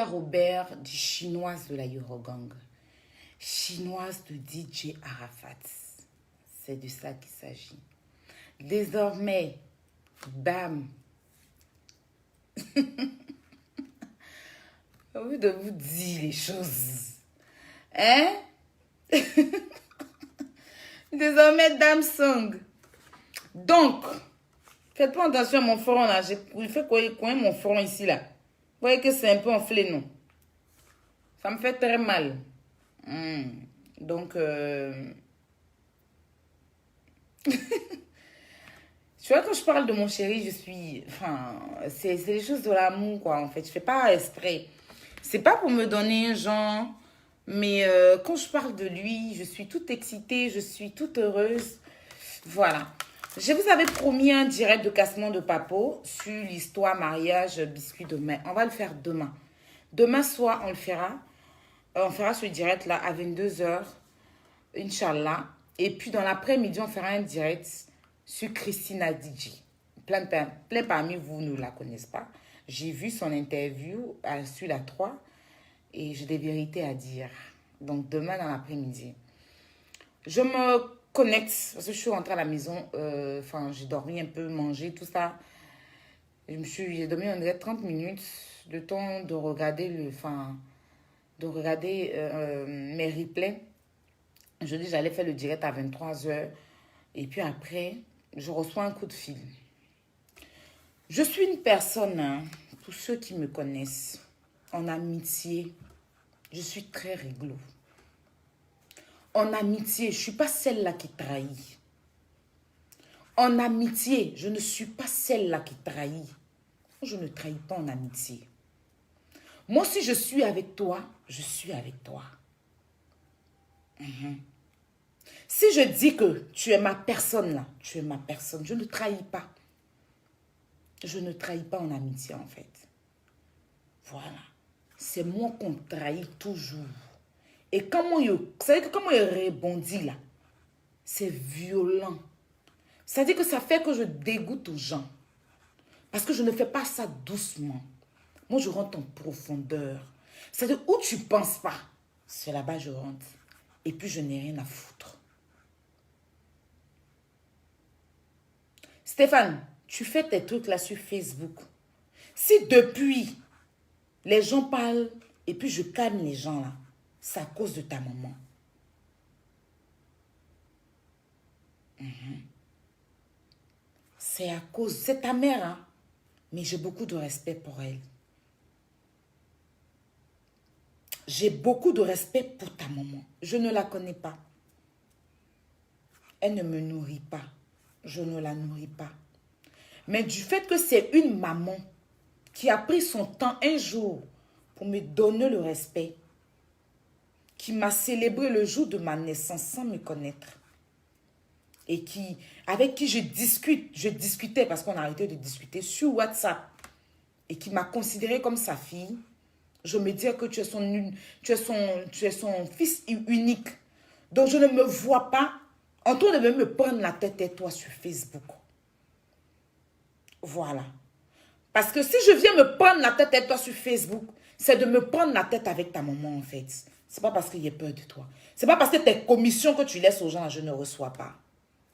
Robert dit chinoise de la Eurogang, chinoise de DJ Arafat. C'est de ça qu'il s'agit. Désormais, bam. Au lieu de vous dire les choses. Hein? Désormais, Dame Song. Donc, faites pas attention à mon front là. J'ai fait coin mon front ici là. Vous voyez que c'est un peu enflé, non? Ça me fait très mal. Donc, tu vois, quand je parle de mon chéri, je suis... Enfin, c'est les choses de l'amour, quoi, en fait. Je fais pas exprès. C'est pas pour me donner un genre, mais quand je parle de lui, je suis toute excitée, je suis toute heureuse. Voilà. Je vous avais promis un direct de cassement de papeau sur l'histoire mariage biscuit de mai. On va le faire demain. Demain soir, on le fera. On fera ce direct-là à 22h, Inch'Allah. Et puis, dans l'après-midi, on fera un direct sur Christina DJ. Plein parmi vous ne la connaissent pas. J'ai vu son interview sur la 3 et j'ai des vérités à dire. Donc, demain dans l'après-midi. Je me connecte parce que je suis rentrée à la maison. J'ai dormi un peu, mangé, tout ça. J'ai dormi en 30 minutes. Le temps de regarder mes replays. Je dis j'allais faire le direct à 23h. Et puis après, je reçois un coup de fil. Je suis une personne, pour ceux qui me connaissent, en amitié, je suis très rigolo. En amitié, je ne suis pas celle-là qui trahit. En amitié, je ne suis pas celle-là qui trahit. Je ne trahis pas en amitié. Moi, si je suis avec toi, je suis avec toi. Si je dis que tu es ma personne là, tu es ma personne, je ne trahis pas. Je ne trahis pas en amitié en fait. Voilà. C'est moi qu'on trahit toujours. Et comment il rebondit là, c'est violent. C'est-à-dire que ça fait que je dégoûte aux gens. Parce que je ne fais pas ça doucement. Moi, je rentre en profondeur. C'est-à-dire où tu ne penses pas, c'est là-bas je rentre. Et puis, je n'ai rien à foutre. Stéphane, tu fais tes trucs là sur Facebook. Si depuis, les gens parlent et puis je calme les gens là, c'est à cause de ta maman. C'est à cause, c'est ta mère, hein? Mais j'ai beaucoup de respect pour elle. J'ai beaucoup de respect pour ta maman. Je ne la connais pas. Elle ne me nourrit pas. Je ne la nourris pas. Mais du fait que c'est une maman qui a pris son temps un jour pour me donner le respect, qui m'a célébré le jour de ma naissance sans me connaître, et avec qui je discutais parce qu'on a arrêté de discuter sur WhatsApp, et qui m'a considéré comme sa fille, je me dis que tu es son fils unique. Donc je ne me vois pas en train de me prendre la tête et toi sur Facebook. Voilà. Parce que si je viens me prendre la tête et toi sur Facebook, c'est de me prendre la tête avec ta maman en fait. C'est pas parce qu'il y a peur de toi. C'est pas parce que tes commissions que tu laisses aux gens, je ne reçois pas.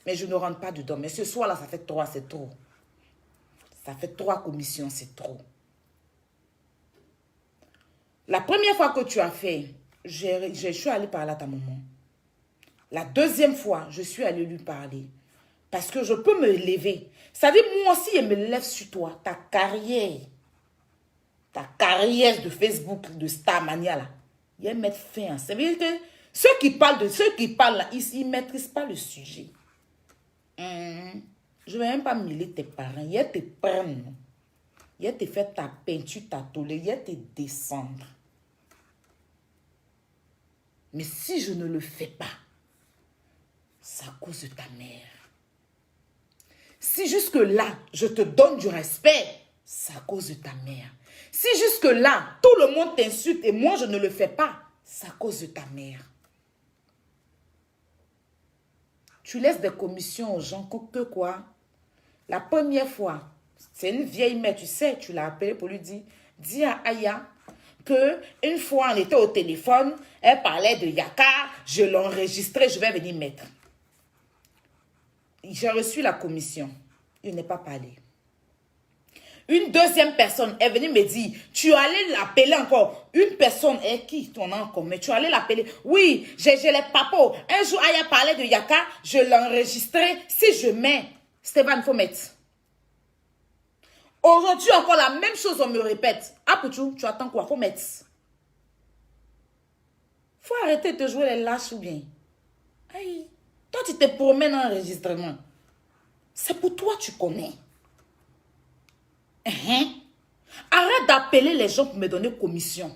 Mais je ne rentre pas dedans. Mais ce soir-là, ça fait 3, c'est trop. Ça fait 3 commissions, c'est trop. La première fois que tu as fait, je suis allée parler à ta maman. La deuxième fois, je suis allée lui parler. Parce que je peux me lever. Ça veut dire, moi aussi, je me lève sur toi. Ta carrière de Facebook, de Starmania, là, ils mettent fin. Ça veut dire que ceux qui parlent là, ils ne maîtrisent pas le sujet. Je ne vais même pas mêler tes parents. Ils te prennent. Ils te font ta peinture, ta tolère. Ils te descendre. Mais si je ne le fais pas, c'est à cause de ta mère. Si jusque-là, je te donne du respect, c'est à cause de ta mère. Si jusque-là, tout le monde t'insulte et moi, je ne le fais pas, c'est à cause de ta mère. Tu laisses des commissions aux gens que quoi? La première fois, c'est une vieille mère, tu sais, tu l'as appelée pour lui dire, dis à Aya que une fois on était au téléphone, elle parlait de Yaka, je l'enregistrais, je vais venir mettre. J'ai reçu la commission. Il n'est pas parlé. Une deuxième personne est venue me dire, tu allais l'appeler encore. Une personne est qui ton nom en commun? Tu allais l'appeler. Oui, j'ai les papos. Un jour, elle a parlé de Yaka, je l'enregistrais. Si je mets, Stéphane, il faut mettre. Aujourd'hui, encore la même chose, on me répète. Ah, Pouchou, tu attends quoi? Faut mettre. Faut arrêter de jouer les lâches ou bien. Aïe. Toi, tu te promènes en enregistrement. C'est pour toi, tu connais. Arrête d'appeler les gens pour me donner commission.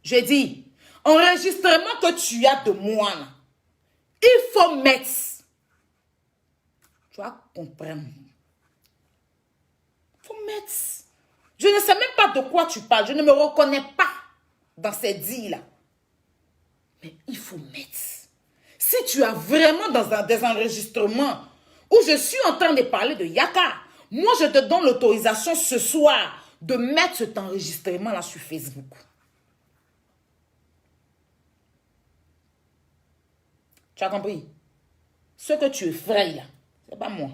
Je dis, enregistrement que tu as de moi, là, il faut mettre. Tu vas comprendre. Il faut mettre. Je ne sais même pas de quoi tu parles. Je ne me reconnais pas dans ces dits-là. Mais il faut mettre. Si tu as vraiment dans des enregistrements où je suis en train de parler de Yaka, moi, je te donne l'autorisation ce soir de mettre cet enregistrement-là sur Facebook. Tu as compris? Ce que tu effraies là, ce n'est pas moi.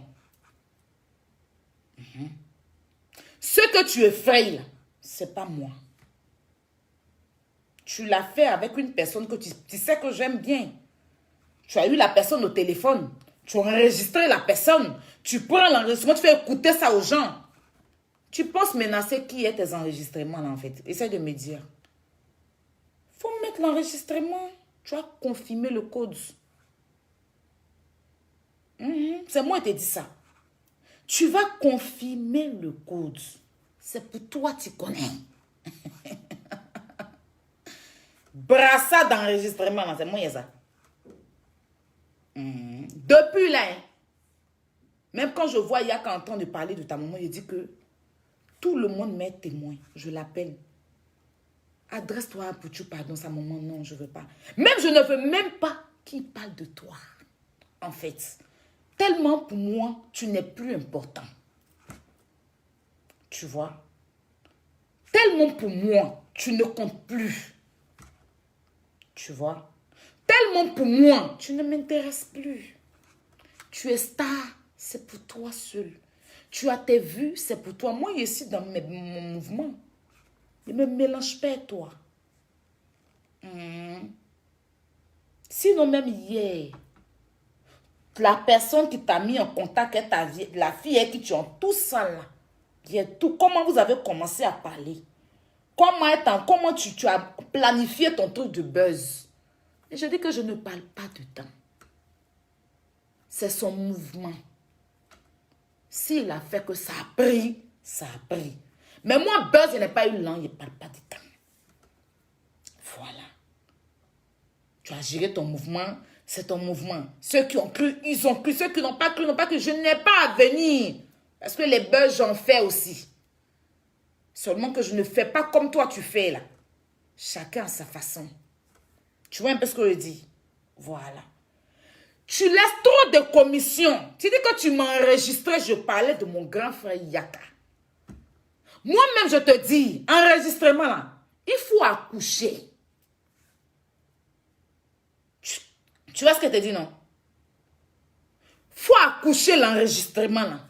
Ce que tu effraies là, ce n'est pas moi. Tu l'as fait avec une personne que tu sais que j'aime bien. Tu as eu la personne au téléphone. Tu as enregistré la personne. Tu prends l'enregistrement, tu fais écouter ça aux gens. Tu penses menacer qui est tes enregistrements là en fait? Essaye de me dire. Faut mettre l'enregistrement. Tu as confirmé le code. C'est moi qui t'ai dit ça. Tu vas confirmer le code. C'est pour toi, tu connais. Brassard d'enregistrement, c'est moi, ça. Depuis là, même quand je vois Yaka en train de parler de ta maman, je dis que tout le monde m'est témoin. Je l'appelle. Adresse-toi à Pouchou, pardon, sa maman. Non, je ne veux pas. Même, je ne veux même pas qu'il parle de toi. En fait, tellement pour moi, tu n'es plus important. Tu vois? Tellement pour moi, tu ne comptes plus. Tu vois? Tellement pour moi, tu ne m'intéresses plus. Tu es star, c'est pour toi seul. Tu as tes vues, c'est pour toi. Moi, ici, dans mon mouvement, ne me mélange pas, toi. Sinon, même hier, la personne qui t'a mis en contact avec la fille avec qui tu as tout ça là, tout, comment vous avez commencé à parler? Comment tu as planifié ton truc de buzz? Et je dis que je ne parle pas de temps. C'est son mouvement. S'il a fait que ça a pris, ça a pris. Mais moi, buzz, je n'ai pas eu langue, je ne parle pas de temps. Voilà. Tu as géré ton mouvement, c'est ton mouvement. Ceux qui ont cru, ils ont cru. Ceux qui n'ont pas cru, n'ont pas cru. Je n'ai pas à venir. Parce que les buzz, j'en fais aussi. Seulement que je ne fais pas comme toi, tu fais là. Chacun a sa façon. Tu vois un peu ce que je dis? Voilà. Tu laisses trop de commissions. Tu dis que tu m'as enregistré, je parlais de mon grand frère Yaka. Moi-même, je te dis, enregistrement là, il faut accoucher. Tu vois ce que je te dis, non? Il faut accoucher l'enregistrement là.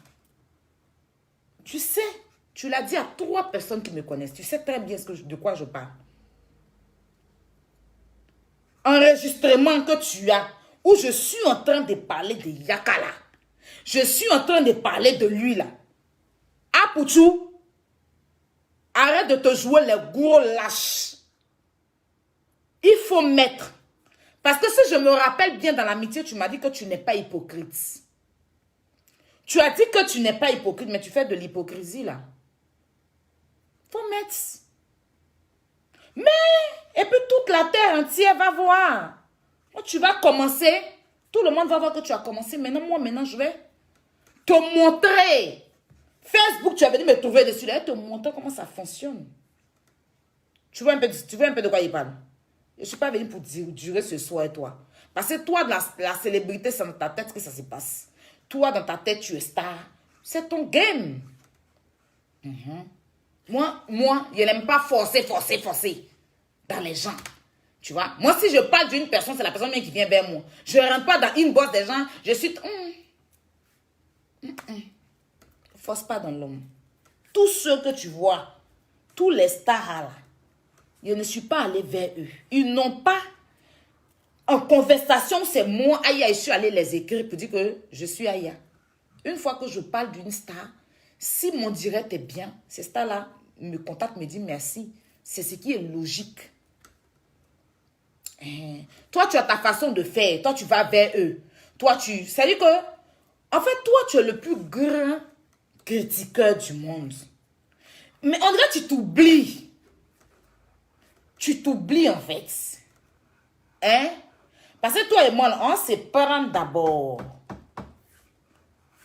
Tu sais, tu l'as dit à 3 personnes qui me connaissent. Tu sais très bien de quoi je parle. Enregistrement que tu as, où je suis en train de parler de Yaka là. Je suis en train de parler de lui là. Ah, Pouchou, arrête de te jouer les gros lâches. Il faut mettre. Parce que si je me rappelle bien dans l'amitié, tu m'as dit que tu n'es pas hypocrite. Tu as dit que tu n'es pas hypocrite, mais tu fais de l'hypocrisie là. Faut mettre. Mais, et puis toute la terre entière va voir. Quand tu vas commencer, tout le monde va voir que tu as commencé. Maintenant, je vais te montrer. Facebook, tu es venu me trouver dessus. Là, te montrer comment ça fonctionne. Tu vois un peu de quoi il parle? Je ne suis pas venu pour durer ce soir et toi. Parce que toi, la célébrité, c'est dans ta tête que ça se passe. Toi, dans ta tête, tu es star. C'est ton game. Moi, je n'aime pas forcer dans les gens. Tu vois, moi, si je parle d'une personne, c'est la personne même qui vient vers moi. Je ne rentre pas dans une bosse des gens. Je suis... Force pas dans l'homme. Tous ceux que tu vois, tous les stars là, je ne suis pas allé vers eux. Ils n'ont pas... En conversation, c'est moi, Aya, je suis allé les écrire pour dire que je suis Aya. Une fois que je parle d'une star, si mon direct est bien, ces stars-là me contactent, me disent merci. C'est ce qui est logique. Toi, tu as ta façon de faire. Toi, tu vas vers eux. Toi, tu... C'est-à-dire que, en fait, toi, tu es le plus grand critiqueur du monde. Mais en vrai, tu t'oublies. Tu t'oublies, en fait. Hein? Parce que toi et moi, on se prend d'abord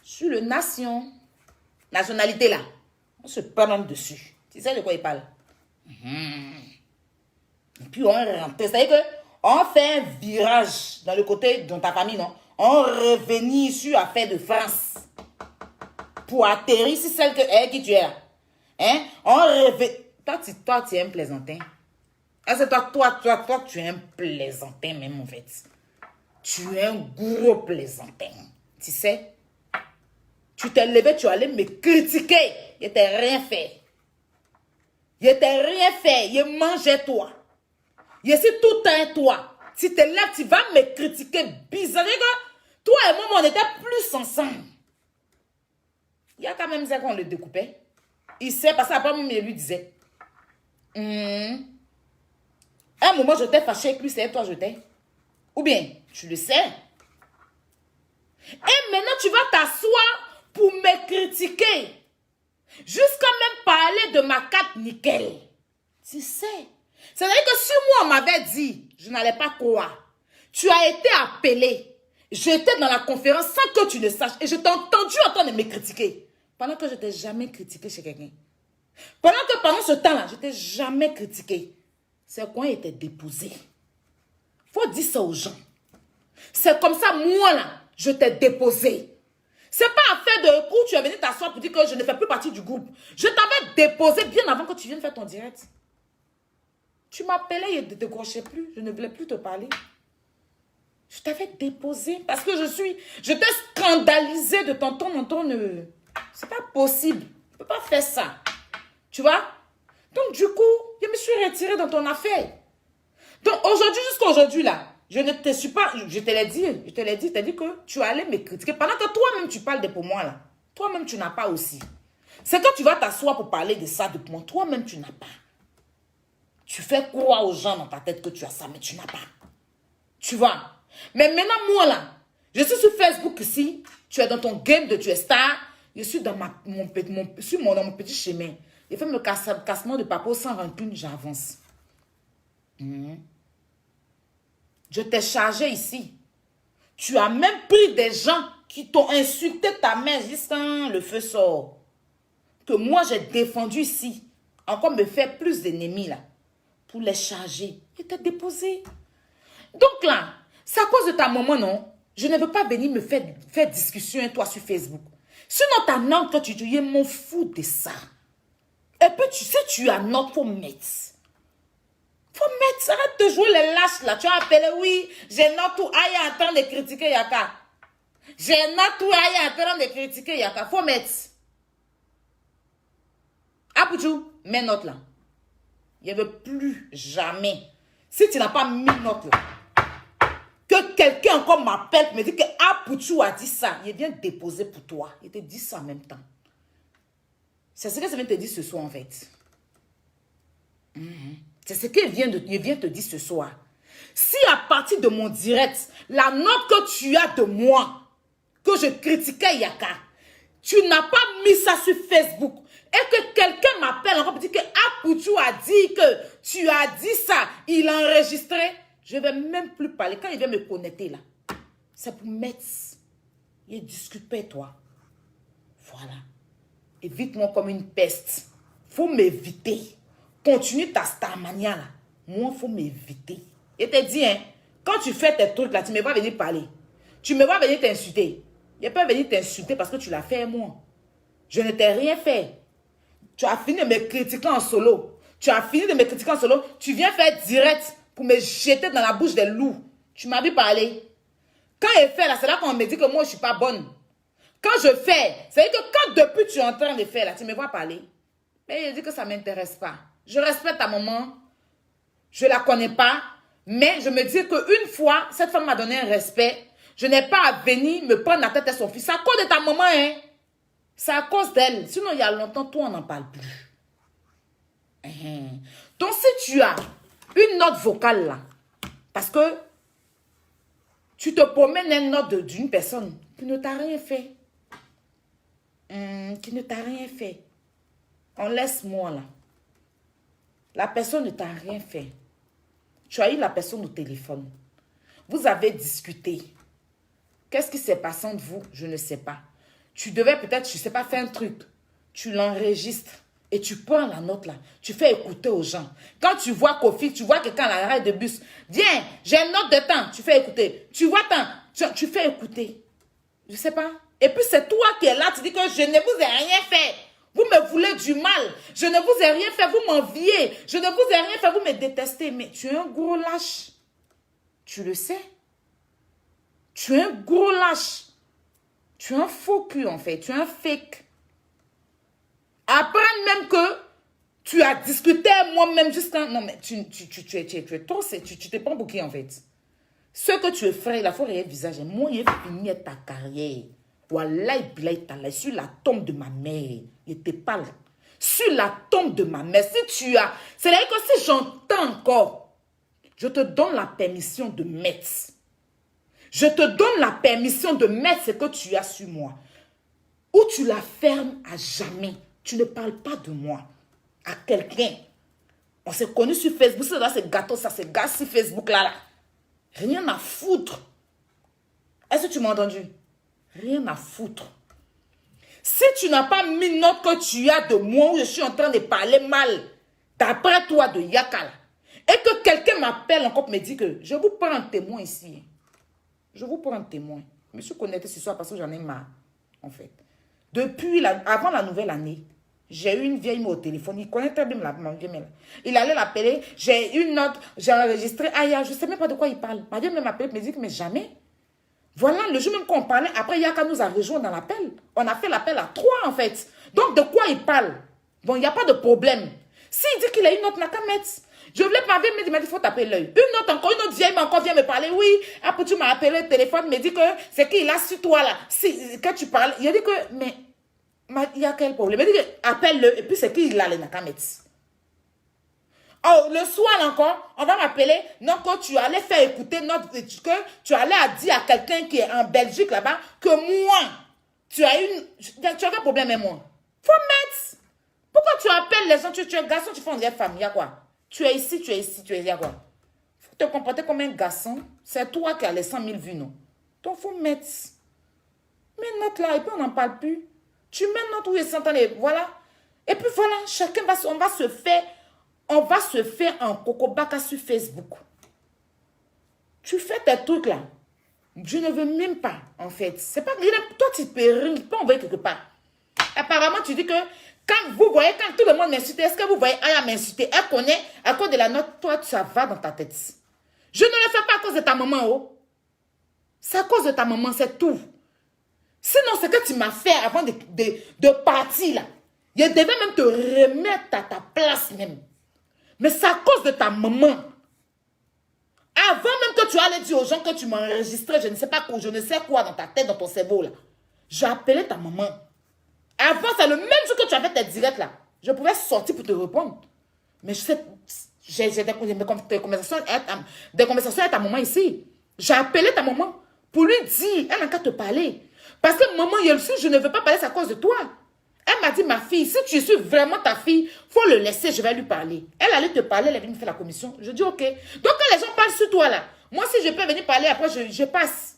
sur le nationalité là. On se prend dessus. Tu sais de quoi il parle? Et puis on rentre. C'est-à-dire qu'on fait un virage dans le côté de ta famille, non? On revenit sur l'affaire de France. Pour atterrir sur celle qui tu es là. Hein? On revient. Toi, tu es un plaisantin. Ah, c'est toi, tu es un plaisantin même, en fait. Tu es un gros plaisantin. Tu sais? Tu t'es levé, tu allais me critiquer. Je t'ai rien fait. Je t'ai rien fait. Je mangeais toi. Je suis tout un toi. Si tu es là, tu vas me critiquer bizarre. Toi et moi, on était plus ensemble. Il y a quand même ça qu'on le découpait. Il sait, parce qu'après, il lui disait. À un moment, je t'ai fâché avec lui, c'est toi, je t'ai. Ou bien, tu le sais. Et maintenant, tu vas t'asseoir pour me critiquer. Jusqu'à même parler de ma carte nickel. Tu sais. C'est-à-dire que si moi, on m'avait dit, je n'allais pas croire. Tu as été appelé. J'étais dans la conférence sans que tu le saches. Et je t'ai entendu en train de me critiquer. Pendant que je t'ai jamais critiqué chez quelqu'un. Pendant ce temps-là, je t'ai jamais critiqué. C'est quoi était déposé. Faut dire ça aux gens. C'est comme ça, moi là, je t'ai déposé. C'est pas affaire de où tu es venu t'asseoir pour dire que je ne fais plus partie du groupe. Je t'avais déposé bien avant que tu viennes faire ton direct. Tu m'appelais et ne te décrochais plus. Je ne voulais plus te parler. Je t'avais déposé parce que je t'ai scandalisé de ton ton en ton. C'est pas possible. Tu peux pas faire ça. Tu vois? Donc du coup, je me suis retirée dans ton affaire. Donc aujourd'hui, jusqu'à aujourd'hui là, je ne te suis pas, je te l'ai dit, que tu allais me critiquer. Pendant que toi-même tu parles de pour moi là. Toi-même tu n'as pas aussi. C'est quand tu vas t'asseoir pour parler de ça de pour moi, toi-même tu n'as pas. Tu fais croire aux gens dans ta tête que tu as ça, mais tu n'as pas. Tu vois? Mais maintenant, moi là, je suis sur Facebook ici, tu es dans ton game de tu es star, je suis dans mon petit chemin. J'ai fait mon cassement de papo sans rancune, j'avance. Je t'ai chargé ici. Tu as même pris des gens qui t'ont insulté ta mère jusqu'à le feu sort. Que moi j'ai défendu ici. Encore me faire plus d'ennemis là. Pour les charger. Et t'as déposé. Donc là, c'est à cause de ta maman, non? Je ne veux pas venir me faire discussion avec toi sur Facebook. Sinon ta note que tu dis, je m'en fous de ça. Et puis tu sais, tu as note pour mettre. Faut mettre, arrête de jouer les lâches là. Tu as appelé, oui, j'ai note tout aïe en train de critiquer Yaka. J'ai note tout aïe en train de critiquer Yaka. Faut mettre. Apouchou, mets note là. Il ne veut plus jamais. Si tu n'as pas mis note là, que quelqu'un encore m'appelle et me dit que Apouchou a dit ça, il vient déposer pour toi. Il te dit ça en même temps. C'est ce que ça vient te dire ce soir en fait. C'est ce qu'il vient te dire ce soir. Si à partir de mon direct, la note que tu as de moi, que je critiquais Yaka, tu n'as pas mis ça sur Facebook et que quelqu'un m'appelle encore pour dire que Apouchou a dit que tu as dit ça, il a enregistré, je ne vais même plus parler. Quand il vient me connecter là, c'est pour mettre, il discute pas toi. Voilà. Évite-moi comme une peste. Faut m'éviter. Continue ta starmania là. Moi, il faut m'éviter. Et te dis, hein, quand tu fais tes trucs là, tu me vas venir parler. Tu me vas venir t'insulter. Je peux venir t'insulter parce que tu l'as fait moi. Je ne t'ai rien fait. Tu as fini de me critiquer en solo. Tu as fini de me critiquer en solo. Tu viens faire direct pour me jeter dans la bouche des loups. Tu m'as vu parler. Quand il fait là, c'est là qu'on me dit que moi, je ne suis pas bonne. Quand je fais, c'est-à-dire que quand depuis tu es en train de faire là, tu me vois parler. Mais je dis que ça ne m'intéresse pas. Je respecte ta maman. Je ne la connais pas. Mais je me dis qu'une fois, cette femme m'a donné un respect. Je n'ai pas à venir me prendre la tête à son fils. C'est à cause de ta maman, hein. C'est à cause d'elle. Sinon, il y a longtemps, toi, on n'en parle plus. Donc, si tu as une note vocale là, parce que tu te promènes une note d'une personne qui ne t'a rien fait. Qui ne t'a rien fait. On laisse moi là. La personne ne t'a rien fait. Tu as eu la personne au téléphone. Vous avez discuté. Qu'est-ce qui s'est passé entre vous? Je ne sais pas. Tu devais peut-être, je ne sais pas, faire un truc. Tu l'enregistres et tu prends la note là. Tu fais écouter aux gens. Quand tu vois Kofi, tu vois quelqu'un à l'arrêt de bus. Viens, j'ai une note de temps. Tu fais écouter. Tu vois tant. Tu fais écouter. Je ne sais pas. Et puis c'est toi qui es là. Tu dis que je ne vous ai rien fait. Vous me voulez du mal. Je ne vous ai rien fait. Vous m'enviez. Je ne vous ai rien fait. Vous me détestez. Mais tu es un gros lâche. Tu le sais. Tu es un gros lâche. Tu es un faux cul en fait. Tu es un fake. Après même que tu as discuté moi-même jusqu'à... Non mais tu es trop... Tu t'es pas bouqué en fait. Ce que tu ferais, il faut réel visage. Moi, il fini ta carrière. Wallahi, billahi, ta'ala, sur la tombe de ma mère. Il te parle. Sur la tombe de ma mère. Si tu as... C'est-à-dire que si j'entends encore, je te donne la permission de mettre. Je te donne la permission de mettre ce que tu as sur moi. Ou tu la fermes à jamais. Tu ne parles pas de moi à quelqu'un. On s'est connus sur Facebook. C'est gâteau, ça, c'est gars sur Facebook là. Rien à foutre. Est-ce que tu m'as entendu? Rien à foutre. Si tu n'as pas mis note que tu as de moi où je suis en train de parler mal, d'après toi de Yakal, et que quelqu'un m'appelle encore pour me dire que je vous prends un témoin ici. Je vous prends un témoin. Je me suis connectée ce soir parce que j'en ai marre, en fait. Avant la nouvelle année, j'ai eu une vieille au téléphone. Il connaît très bien ma vieille mère. Il allait l'appeler. J'ai une note. J'ai enregistré. Aïe, je ne sais même pas de quoi il parle. Ma vieille mère m'appelle et me dit que mais jamais. Voilà, le jour même qu'on parlait, après Yaka nous a rejoint dans l'appel. On a fait l'appel à 3 en fait. Donc de quoi il parle? Bon, il n'y a pas de problème. S'il dit qu'il a une note, n'a qu'à mettre. Je voulais pas dire, mais il m'a dit, il faut taper l'œil. Une note encore, une autre vieille encore vient me parler. Oui, après tu m'as appelé le téléphone, me dit que c'est qu'il a sur toi là. Quand tu parles, il a dit que, mais il y a quel problème? Il a dit que, appelle-le, et puis c'est qu'il a les n'a qu'à mettre. Oh, le soir encore, on va m'appeler. Non, quand tu allais faire écouter que tu allais dire à quelqu'un qui est en Belgique là-bas que moi, tu as quel problème avec moi? Faut mettre. Pourquoi tu appelles les gens? Tu es garçon, tu fais en femme. Il y a quoi? Tu es ici, il y a quoi? Faut te comporter comme un garçon. C'est toi qui as les 100 000 vues, non? Donc, faut mettre. Mais note là, et puis on n'en parle plus. Tu mets note où ils s'entendent, voilà. Et puis voilà, on va se faire un cocobaka sur Facebook. Tu fais tes trucs là. Je ne veux même pas, en fait. C'est pas... Toi, tu peux rien, tu peux envoyer quelque part. Apparemment, tu dis que quand vous voyez, quand tout le monde m'insulte, est-ce que vous voyez Aya m'insulter? Elle connaît, à cause de la note, toi, ça va dans ta tête. Je ne le fais pas à cause de ta maman, oh. C'est à cause de ta maman, c'est tout. Sinon, ce que tu m'as fait avant de partir là, je devais même te remettre à ta place même. Mais c'est à cause de ta maman. Avant même que tu allais dire aux gens que tu m'as enregistré, je ne sais pas quoi, je ne sais quoi dans ta tête, dans ton cerveau là. J'ai appelé ta maman. Avant, c'est le même jour que tu avais tes directs là. Je pouvais sortir pour te répondre. Mais j'ai des conversations avec ta maman ici. J'ai appelé ta maman pour lui dire, elle n'a qu'à te parler. Parce que maman, je ne veux pas parler, c'est à cause de toi. Elle m'a dit, ma fille, si tu suis vraiment ta fille, il faut le laisser, je vais lui parler. Elle allait te parler, elle est venue faire la commission. Je dis, ok. Donc, quand les gens parlent sur toi, là, moi, si je peux venir parler, après, je passe.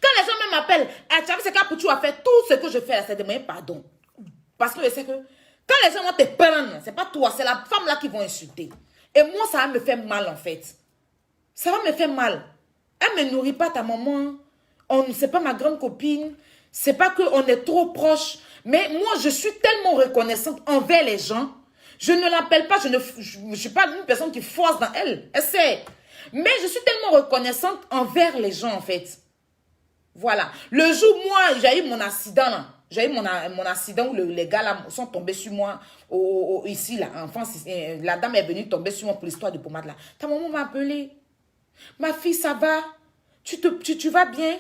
Quand les gens même m'appellent, ah, tu as vu, c'est quand tu as fait tout ce que je fais, là, c'est demander pardon. Parce que je sais que, quand les gens vont te prendre, c'est pas toi, c'est la femme là qui vont insulter. Et moi, ça va me faire mal, en fait. Ça va me faire mal. Elle ne me nourrit pas, ta maman. C'est pas ma grande copine. C'est pas qu'on est trop proche. Mais moi, je suis tellement reconnaissante envers les gens. Je ne l'appelle pas, je suis pas une personne qui force dans elle. Elle sait. Mais je suis tellement reconnaissante envers les gens, en fait. Voilà. Le jour, moi, j'ai eu mon accident, là. J'ai eu mon accident où les gars, là, sont tombés sur moi, ici, là, en France. La dame est venue tomber sur moi pour l'histoire de pommade, là. Ta maman m'a appelé. Ma fille, ça va? Tu vas bien?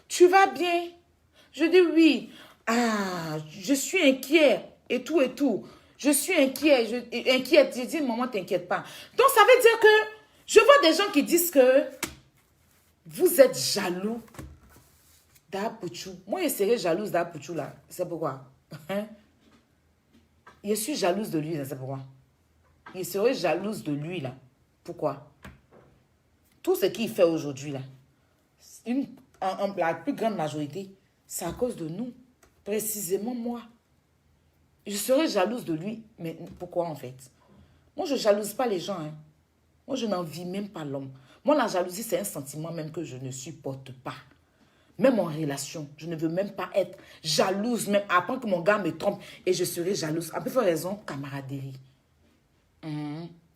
Tu vas bien? Je dis oui. Ah, je suis inquiet. Et tout, et tout. Je suis inquiet. Inquiète. J'ai dit, maman, t'inquiète pas. Donc, ça veut dire que je vois des gens qui disent que vous êtes jaloux d'Apuchou. Moi, je serais jalouse d'Apuchou, là. C'est pourquoi? Hein? Je suis jalouse de lui, là. C'est pourquoi? Je serais jalouse de lui, là. Pourquoi? Tout ce qu'il fait aujourd'hui, là, la plus grande majorité, c'est à cause de nous. Précisément moi. Je serais jalouse de lui. Mais pourquoi en fait? Moi, je ne jalouse pas les gens. Hein. Moi, je n'envie même pas l'homme. Moi, la jalousie, c'est un sentiment même que je ne supporte pas. Même en relation, je ne veux même pas être jalouse. Même après que mon gars me trompe et je serai jalouse. À peu près raison, camaraderie.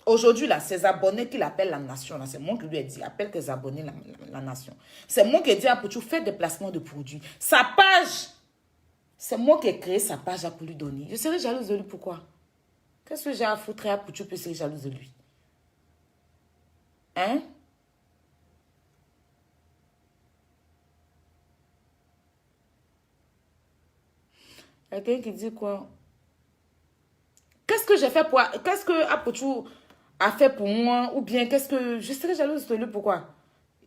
Aujourd'hui, là, ses abonnés qu'il appelle la nation, c'est moi qui lui ai dit, appelle tes abonnés la nation. C'est moi qui ai dit à Pouchou, fais des placements de produits. Sa page, c'est moi qui ai créé sa page pour lui donner. Je serais jalouse de lui, pourquoi? Qu'est-ce que j'ai à foutre à Pouchou pour ser jalouse de lui? Hein? Il y a quelqu'un qui dit quoi? Qu'est-ce que j'ai fait pour... Qu'est-ce que Apochou a fait pour moi? Ou bien qu'est-ce que... Je serais jalouse de lui, pourquoi?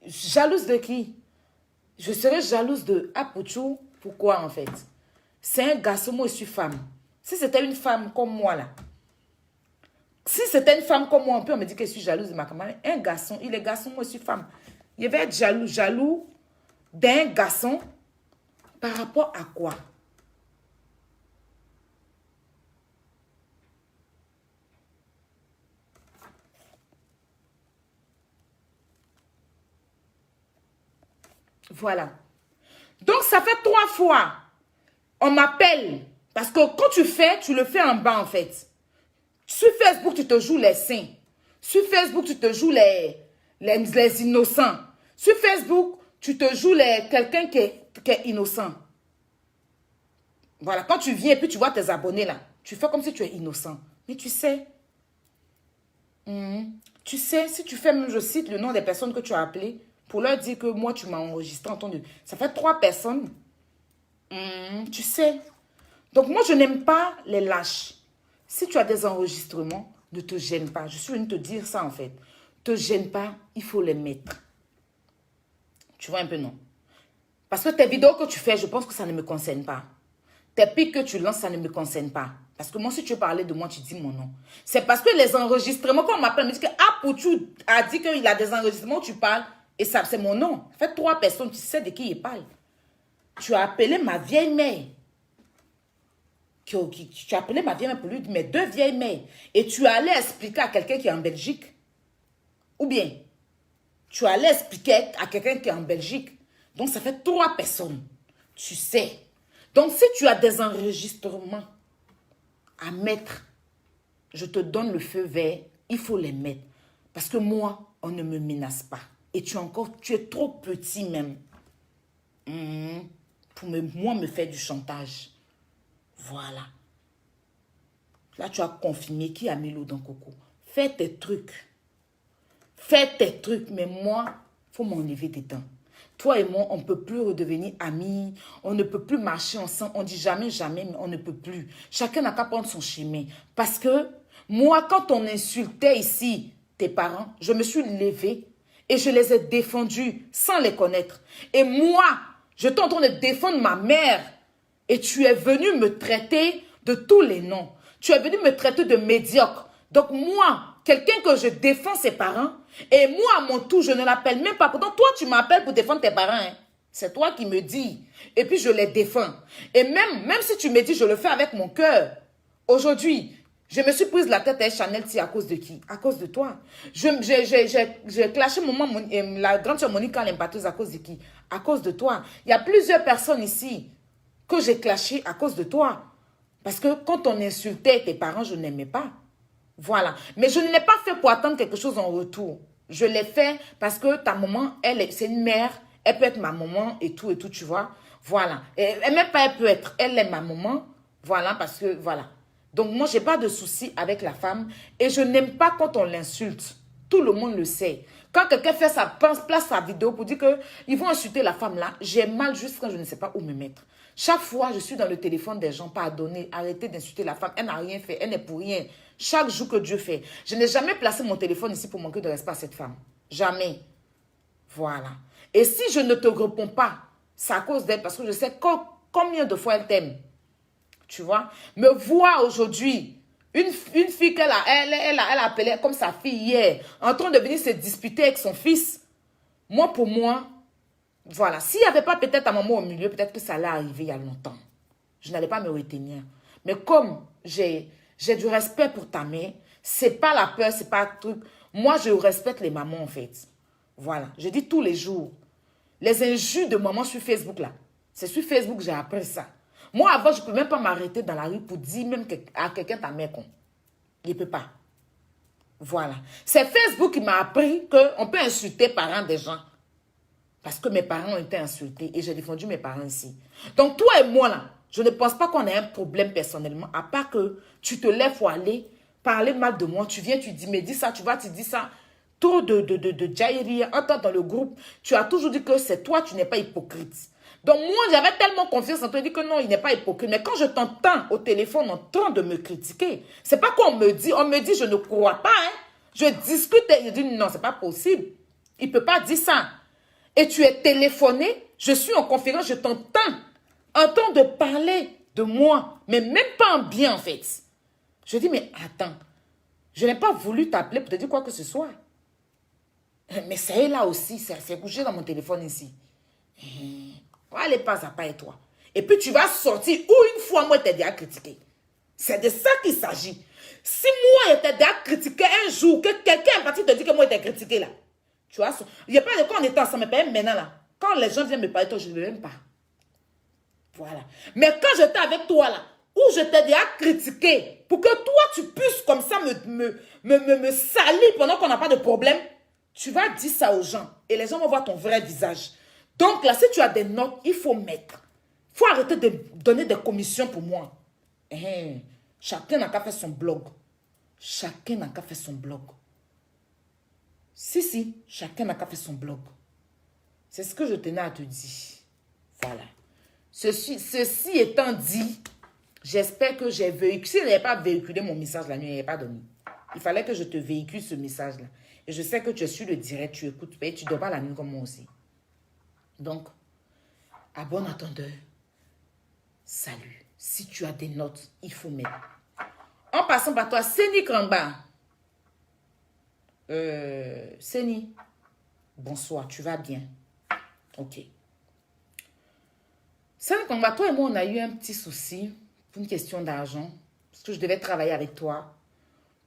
Jalouse de qui? Je serais jalouse de Apochou, pourquoi en fait? C'est un garçon, moi je suis femme. Si c'était une femme comme moi là, si c'était une femme comme moi, on peut me dire que je suis jalouse de ma camarade. Un garçon, il est garçon, moi je suis femme. Il va être jaloux d'un garçon par rapport à quoi? Voilà. Donc, ça fait 3 fois. On m'appelle. Parce que quand tu le fais en bas, en fait. Sur Facebook, tu te joues les saints. Sur Facebook, tu te joues les innocents. Sur Facebook, tu te joues quelqu'un qui est innocent. Voilà. Quand tu viens et puis tu vois tes abonnés là, tu fais comme si tu es innocent. Mais tu sais, tu sais, si tu fais même, je cite le nom des personnes que tu as appelées, pour leur dire que moi, tu m'as enregistré en ton... Ça fait 3 personnes. Tu sais. Donc, moi, je n'aime pas les lâches. Si tu as des enregistrements, ne te gêne pas. Je suis venue te dire ça, en fait. Te gêne pas, il faut les mettre. Tu vois un peu, non? Parce que tes vidéos que tu fais, je pense que ça ne me concerne pas. Tes pics que tu lances, ça ne me concerne pas. Parce que moi, si tu veux parler de moi, tu dis mon nom. C'est parce que les enregistrements, quand on m'appelle, on me dit que Apuchou a dit qu'il a des enregistrements où tu parles. Et ça, c'est mon nom. Ça fait 3 personnes, tu sais de qui il parle. Tu as appelé ma vieille mère. Tu as appelé ma vieille mère pour lui dire mes 2 vieilles mères. Et tu allais expliquer à quelqu'un qui est en Belgique. Ou bien, tu allais expliquer à quelqu'un qui est en Belgique. Donc, ça fait 3 personnes. Tu sais. Donc, si tu as des enregistrements à mettre, je te donne le feu vert. Il faut les mettre. Parce que moi, on ne me menace pas. Et tu es trop petit même. Pour moi me faire du chantage. Voilà. Là, tu as confirmé qui a mis l'eau dans Coco. Fais tes trucs. Fais tes trucs. Mais moi, il faut m'enlever des dents. Toi et moi, on ne peut plus redevenir amis. On ne peut plus marcher ensemble. On dit jamais, jamais, mais on ne peut plus. Chacun n'a qu'à prendre son chemin. Parce que moi, quand on insultait ici tes parents, je me suis levée. Et je les ai défendus sans les connaître. Et moi, je suis en train de défendre ma mère. Et tu es venu me traiter de tous les noms. Tu es venu me traiter de médiocre. Donc moi, quelqu'un que je défends ses parents, et moi à mon tour, je ne l'appelle même pas. Pourtant, toi, tu m'appelles pour défendre tes parents. Hein. C'est toi qui me dis. Et puis, je les défends. Et même si tu me dis, je le fais avec mon cœur. Aujourd'hui, Je me suis prise la tête avec Chanel T à cause de qui? À cause de toi. J'ai clashé la grande sœur Monique l'empatteuse à cause de qui? À cause de toi. Il y a plusieurs personnes ici que j'ai clashé à cause de toi. Parce que quand on insultait tes parents, je n'aimais pas. Voilà. Mais je ne l'ai pas fait pour attendre quelque chose en retour. Je l'ai fait parce que ta maman, c'est une mère. Elle peut être ma maman et tout, tu vois. Voilà. Et même pas elle peut être. Elle est ma maman. Voilà, parce que, voilà. Donc, moi, je n'ai pas de souci avec la femme. Et je n'aime pas quand on l'insulte. Tout le monde le sait. Quand quelqu'un fait place sa vidéo pour dire qu'ils vont insulter la femme là, j'ai mal juste quand je ne sais pas où me mettre. Chaque fois, je suis dans le téléphone des gens, pardonnez, arrêtez d'insulter la femme. Elle n'a rien fait, elle n'est pour rien. Chaque jour que Dieu fait. Je n'ai jamais placé mon téléphone ici pour manquer de respect à cette femme. Jamais. Voilà. Et si je ne te réponds pas, c'est à cause d'elle parce que je sais combien de fois elle t'aime. Tu vois? Me voir aujourd'hui, une fille elle a appelé comme sa fille hier, en train de venir se disputer avec son fils. Moi, pour moi, voilà. S'il n'y avait pas peut-être ta maman au milieu, peut-être que ça allait arriver il y a longtemps. Je n'allais pas me retenir. Mais comme j'ai du respect pour ta mère, c'est pas la peur, c'est pas un truc. Moi, je respecte les mamans, en fait. Voilà. Je dis tous les jours. Les injures de maman sur Facebook, là. C'est sur Facebook que j'ai appris ça. Moi, avant, je ne peux même pas m'arrêter dans la rue pour dire même à quelqu'un ta mère con. Je ne peux pas. Voilà. C'est Facebook qui m'a appris qu'on peut insulter les parents des gens. Parce que mes parents ont été insultés et j'ai défendu mes parents ici. Donc, toi et moi, là, je ne pense pas qu'on ait un problème personnellement, à part que tu te lèves pour aller parler mal de moi. Tu viens, tu dis, mais dis ça, tu vas, tu dis ça. Trop de jaillerie. Entends dans le groupe, tu as toujours dit que c'est toi, tu n'es pas hypocrite. Donc, moi, j'avais tellement confiance en toi, je dis que non, il n'est pas hypocrite. Mais quand je t'entends au téléphone en train de me critiquer, c'est pas qu'on me dit, je ne crois pas, hein. Je discute et je dis, non, c'est pas possible. Il ne peut pas dire ça. Et tu es téléphoné, je suis en conférence, je t'entends en train de parler de moi, mais même pas en bien, en fait. Je dis, mais attends, je n'ai pas voulu t'appeler pour te dire quoi que ce soit. Mais c'est là aussi, c'est couché dans mon téléphone ici. Allez, pas à pas et toi. Et puis tu vas sortir où une fois moi, je t'ai déjà critiqué. C'est de ça qu'il s'agit. Si moi, je t'ai déjà critiqué un jour, que quelqu'un est parti te dire que moi, je t'ai critiqué là. Tu vois, il n'y a pas de quand on était ensemble, mais maintenant là, quand les gens viennent me parler, toi, je ne veux même pas. Voilà. Mais quand j'étais avec toi là, où je t'ai déjà critiqué, pour que toi, tu puisses comme ça me salir pendant qu'on n'a pas de problème, tu vas dire ça aux gens. Et les gens vont voir ton vrai visage. Donc là, si tu as des notes, il faut mettre. Il faut arrêter de donner des commissions pour moi. Chacun n'a qu'à faire son blog. Chacun n'a qu'à faire son blog. Si, chacun n'a qu'à faire son blog. C'est ce que je tenais à te dire. Voilà. Ceci étant dit, j'espère que j'ai véhiculé. Si je n'avais pas véhiculé mon message la nuit, il n'y avait pas dormi. Il fallait que je te véhicule ce message-là. Et je sais que tu es sur le direct, tu écoutes, et tu ne dors pas la nuit comme moi aussi. Donc, à bon entendeur, salut. Si tu as des notes, il faut mettre. En passant par toi, Seni Kramba. Seni, bonsoir, tu vas bien? Ok. Seni Kramba, toi et moi, on a eu un petit souci pour une question d'argent. Parce que je devais travailler avec toi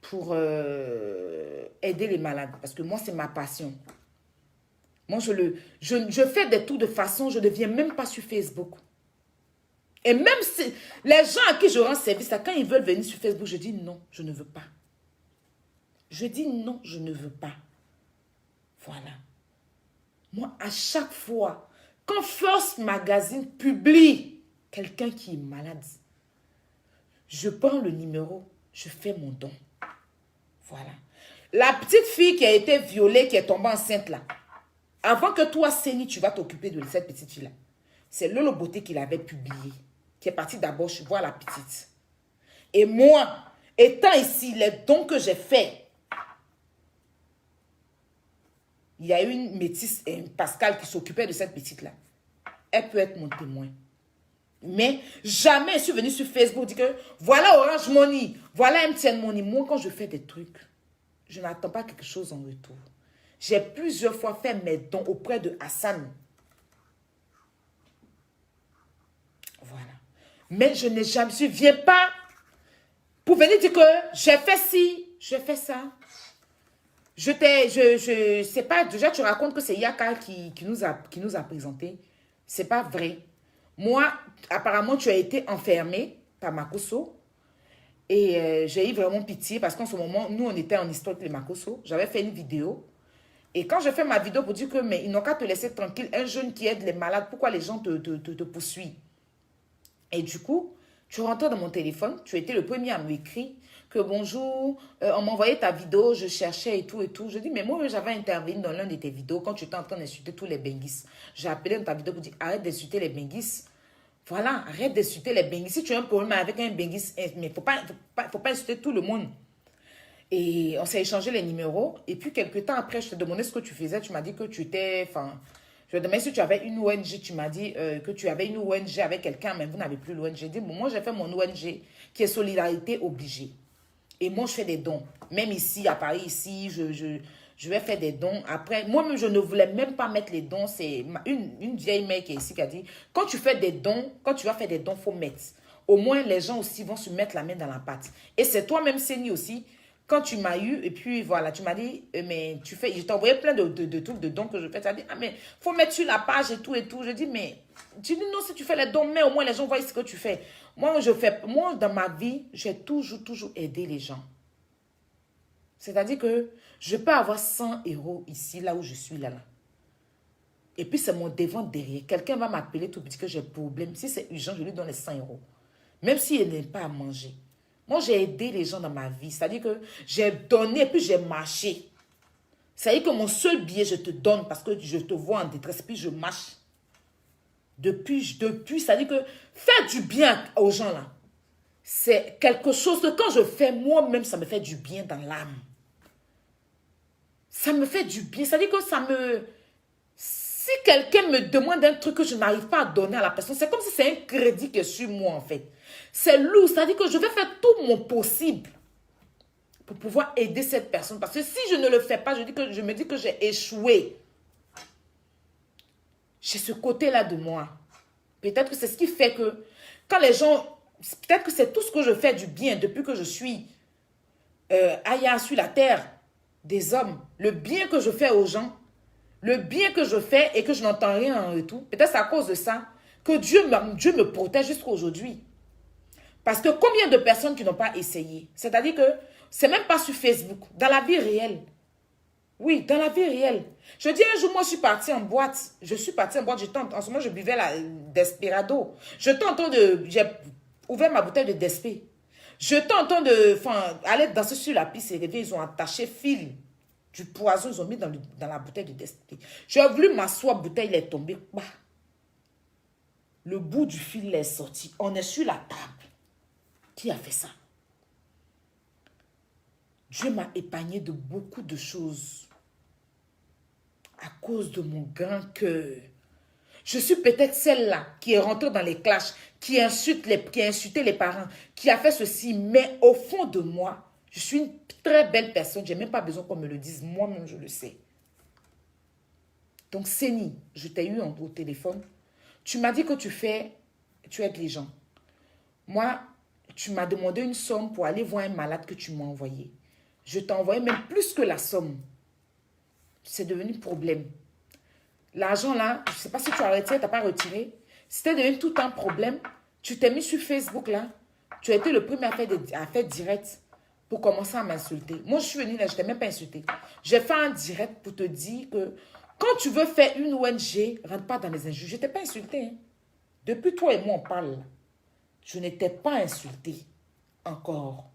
pour aider les malades. Parce que moi, c'est ma passion. Moi, je fais des tours de façon, je ne viens même pas sur Facebook. Et même si les gens à qui je rends service, quand ils veulent venir sur Facebook, je dis non, je ne veux pas. Je dis non, je ne veux pas. Voilà. Moi, à chaque fois, quand First Magazine publie quelqu'un qui est malade, je prends le numéro, je fais mon don. Voilà. La petite fille qui a été violée, qui est tombée enceinte là, avant que toi, Seni, tu vas t'occuper de cette petite fille là, c'est Lolo Beauté qui l'avait publié, qui est parti d'abord voir la petite. Et moi, étant ici, les dons que j'ai faits, il y a une métisse, Pascal, qui s'occupait de cette petite-là. Elle peut être mon témoin. Mais jamais je suis venue sur Facebook dire que voilà Orange Money, voilà MTN Money. Moi, quand je fais des trucs, je n'attends pas quelque chose en retour. J'ai plusieurs fois fait mes dons auprès de Hassan. Voilà. Mais je n'ai jamais... Je ne viens pas Pour venir dire que j'ai fait ci, j'ai fait ça. Je sais pas, déjà tu racontes que c'est Yaka qui nous a présenté. C'est pas vrai. Moi, apparemment, tu as été enfermée par Makoso. Et j'ai eu vraiment pitié parce qu'en ce moment, nous, on était en histoire avec les Makoso. J'avais fait une vidéo. Et quand je fais ma vidéo pour dire que, mais ils n'ont qu'à te laisser tranquille, un jeune qui aide les malades, pourquoi les gens te poursuivent? Et du coup, tu rentres dans mon téléphone, tu étais le premier à m'écrire que bonjour, on m'a envoyé ta vidéo, je cherchais et tout et tout. Je dis, mais moi, j'avais intervenu dans l'un de tes vidéos quand tu étais en train d'insulter tous les Benguis. J'ai appelé dans ta vidéo pour dire, arrête d'insulter les Benguis. Voilà, arrête d'insulter les Benguis. Si tu as un problème avec un Benguis, mais il ne faut pas insulter tout le monde. Et on s'est échangé les numéros. Et puis, quelques temps après, je te demandais ce que tu faisais. Tu m'as dit que tu étais... Enfin, je te demandais si tu avais une ONG. Tu m'as dit que tu avais une ONG avec quelqu'un, mais vous n'avez plus l'ONG. J'ai dit, bon, moi, j'ai fait mon ONG qui est Solidarité Obligée. Et moi, je fais des dons. Même ici, à Paris, ici, je vais faire des dons. Après, moi-même, je ne voulais même pas mettre les dons. C'est une vieille mère qui est ici qui a dit, quand tu fais des dons, quand tu vas faire des dons, il faut mettre. Au moins, les gens aussi vont se mettre la main dans la pâte. Et c'est toi-même, Séni, aussi, quand tu m'as eu, et puis voilà, tu m'as dit, mais tu fais, je t'ai envoyé plein de trucs de dons que je fais. Tu as dit, ah, mais faut mettre sur la page et tout et tout. Je dis, mais tu dis non, si tu fais les dons, mais au moins les gens voient ce que tu fais. Moi, dans ma vie, j'ai toujours aidé les gens. C'est-à-dire que je peux avoir 100 euros ici, là où je suis, là. Et puis, c'est mon devant derrière. Quelqu'un va m'appeler tout petit que j'ai problème. Si c'est urgent, je lui donne les 100 euros. Même s'il n'aime pas à manger. Moi, j'ai aidé les gens dans ma vie. C'est-à-dire que j'ai donné et puis j'ai marché. C'est-à-dire que mon seul billet, je te donne parce que je te vois en détresse. Puis je marche. Depuis, c'est-à-dire que faire du bien aux gens là, c'est quelque chose que quand je fais moi-même, ça me fait du bien dans l'âme. Ça me fait du bien. C'est-à-dire que ça me... Si quelqu'un me demande un truc que je n'arrive pas à donner à la personne, c'est comme si c'est un crédit qui est sur moi en fait. C'est lourd, c'est-à-dire que je vais faire tout mon possible pour pouvoir aider cette personne. Parce que si je ne le fais pas, je me dis que j'ai échoué. J'ai ce côté-là de moi. Peut-être que c'est ce qui fait que quand les gens... Peut-être que c'est tout ce que je fais du bien depuis que je suis ailleurs sur la terre des hommes. Le bien que je fais aux gens, le bien que je fais et que je n'entends rien en retour. Peut-être c'est à cause de ça que Dieu me protège jusqu'à aujourd'hui. Parce que combien de personnes qui n'ont pas essayé? C'est-à-dire que c'est même pas sur Facebook, dans la vie réelle. Oui, dans la vie réelle. Je dis un jour, moi, je suis partie en boîte. En ce moment, je buvais la Desperado. J'ai ouvert ma bouteille de Despé. Je t'entends aller danser sur la piste et rêver. Ils ont attaché fil du poison. Ils ont mis dans la bouteille de Despé. J'ai voulu m'asseoir, la bouteille est tombée. Bah. Le bout du fil est sorti. On est sur la table. Qui a fait ça? Dieu m'a épargné de beaucoup de choses à cause de mon grand cœur. Je suis peut-être celle-là qui est rentrée dans les clashs, qui a insulté les parents, qui a fait ceci, mais au fond de moi, je suis une très belle personne. Je n'ai même pas besoin qu'on me le dise, moi-même je le sais. Donc Séni, je t'ai eu au téléphone. Tu m'as dit que tu aides les gens. Moi, tu m'as demandé une somme pour aller voir un malade que tu m'as envoyé. Je t'ai envoyé même plus que la somme. C'est devenu problème. L'argent là, je ne sais pas si tu as retiré, tu n'as pas retiré. C'était devenu tout un problème. Tu t'es mis sur Facebook là. Tu as été le premier à faire direct pour commencer à m'insulter. Moi, je suis venue là, je ne t'ai même pas insulté. J'ai fait un direct pour te dire que quand tu veux faire une ONG, rentre pas dans les injures. Je ne t'ai pas insulté. Hein. Depuis toi et moi, on parle. Je n'étais pas insulté encore.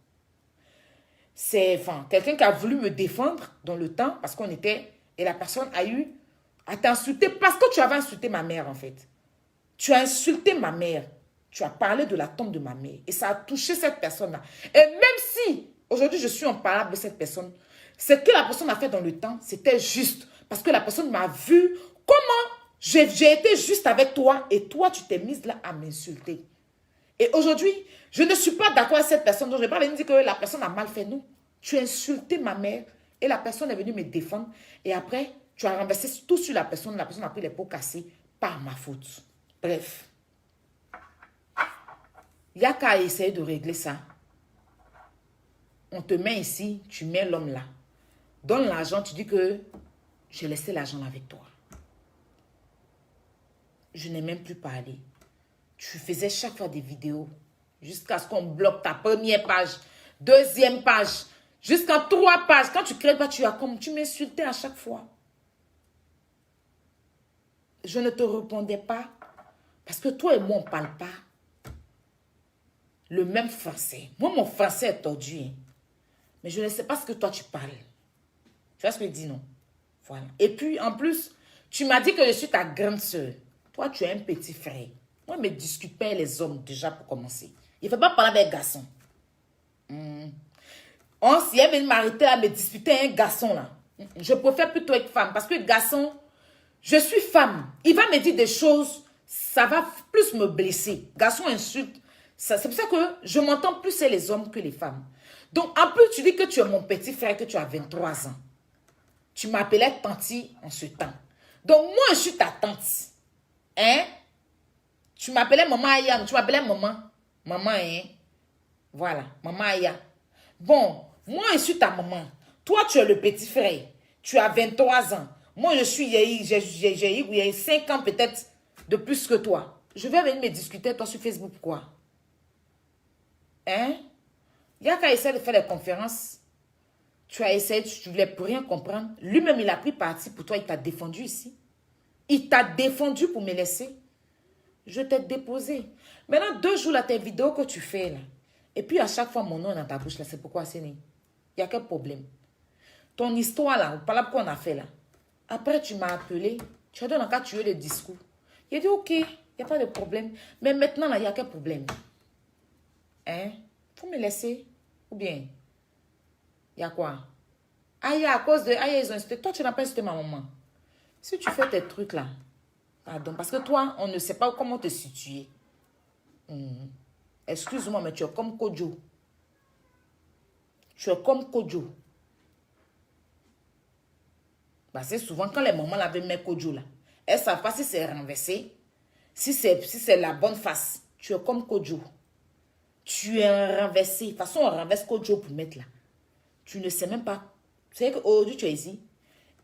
C'est quelqu'un qui a voulu me défendre dans le temps parce qu'on était... Et la personne a eu à t'insulter parce que tu avais insulté ma mère en fait. Tu as insulté ma mère. Tu as parlé de la tombe de ma mère. Et ça a touché cette personne-là. Et même si aujourd'hui je suis en parole de cette personne, ce que la personne a fait dans le temps, c'était juste. Parce que la personne m'a vu comment j'ai été juste avec toi et toi tu t'es mise là à m'insulter. Et aujourd'hui, je ne suis pas d'accord avec cette personne. Donc je ne vais pas venir dire que la personne a mal fait. Non. Tu as insulté ma mère et la personne est venue me défendre. Et après, tu as renversé tout sur la personne. La personne a pris les pots cassés par ma faute. Bref. Il n'y a qu'à essayer de régler ça. On te met ici, tu mets l'homme là. Donne l'argent, tu dis que j'ai laissé l'argent avec toi. Je n'ai même plus parlé. Tu faisais chaque fois des vidéos jusqu'à ce qu'on bloque ta première page, deuxième page, jusqu'à 3 pages. Quand tu crées pas, tu m'insultais à chaque fois. Je ne te répondais pas parce que toi et moi, on ne parle pas le même français. Moi, mon français est tordu. Hein. Mais je ne sais pas ce que toi, tu parles. Tu vois ce que je dis, non? Voilà. Et puis, en plus, tu m'as dit que je suis ta grande soeur. Toi, tu es un petit frère. Moi, je ne me discute pas avec les hommes déjà pour commencer. Il ne faut pas parler avec un garçon. Si elle vient m'arrêter à me disputer avec un garçon, là, je préfère plutôt être femme. Parce que garçon, je suis femme. Il va me dire des choses, ça va plus me blesser. Garçon insulte. C'est pour ça que je m'entends plus avec les hommes que les femmes. Donc, en plus, tu dis que tu es mon petit frère, que tu as 23 ans. Tu m'appelais tanti en ce temps. Donc, moi, je suis ta tante. Hein? Tu m'appelais maman Aya. Tu m'appelais maman. Maman, hein? Voilà, maman Aya. Bon, moi, je suis ta maman. Toi, tu es le petit frère. Tu as 23 ans. Moi, j'ai 5 ans peut-être de plus que toi. Je vais venir me discuter toi sur Facebook, quoi. Hein? Il y a qu'à essayer de faire des conférences. Tu as essayé, tu ne voulais pour rien comprendre. Lui-même, il a pris parti pour toi. Il t'a défendu ici. Il t'a défendu pour me laisser. Je t'ai déposé. Maintenant, 2 jours, là, tes vidéos que tu fais, là. Et puis, à chaque fois, mon nom est dans ta bouche, là. C'est pourquoi c'est né. Il y a quel problème? Ton histoire, là, par là, qu'on a fait, là. Après, tu m'as appelé. Tu as dit, on a qu'à tuer le discours. Il a dit, ok, il n'y a pas de problème. Mais maintenant, là, il y a quel problème? Hein? Faut me laisser. Ou bien? Il y a quoi? Aïe, à cause de... Aïe, ils ont insulté. Toi, tu n'as pas insulté ma maman. Si tu fais tes trucs là, pardon, parce que toi, on ne sait pas comment te situer. Excuse-moi, mais tu es comme Kojo. Tu es comme Kojo. Parce que souvent, quand les mamans l'avaient mis Kojo là, elles ne savent pas si c'est renversé, si c'est la bonne face. Tu es comme Kojo. Tu es un renversé. De toute façon, on renverse Kojo pour mettre là. Tu ne sais même pas. Tu sais qu'aujourd'hui, tu es ici.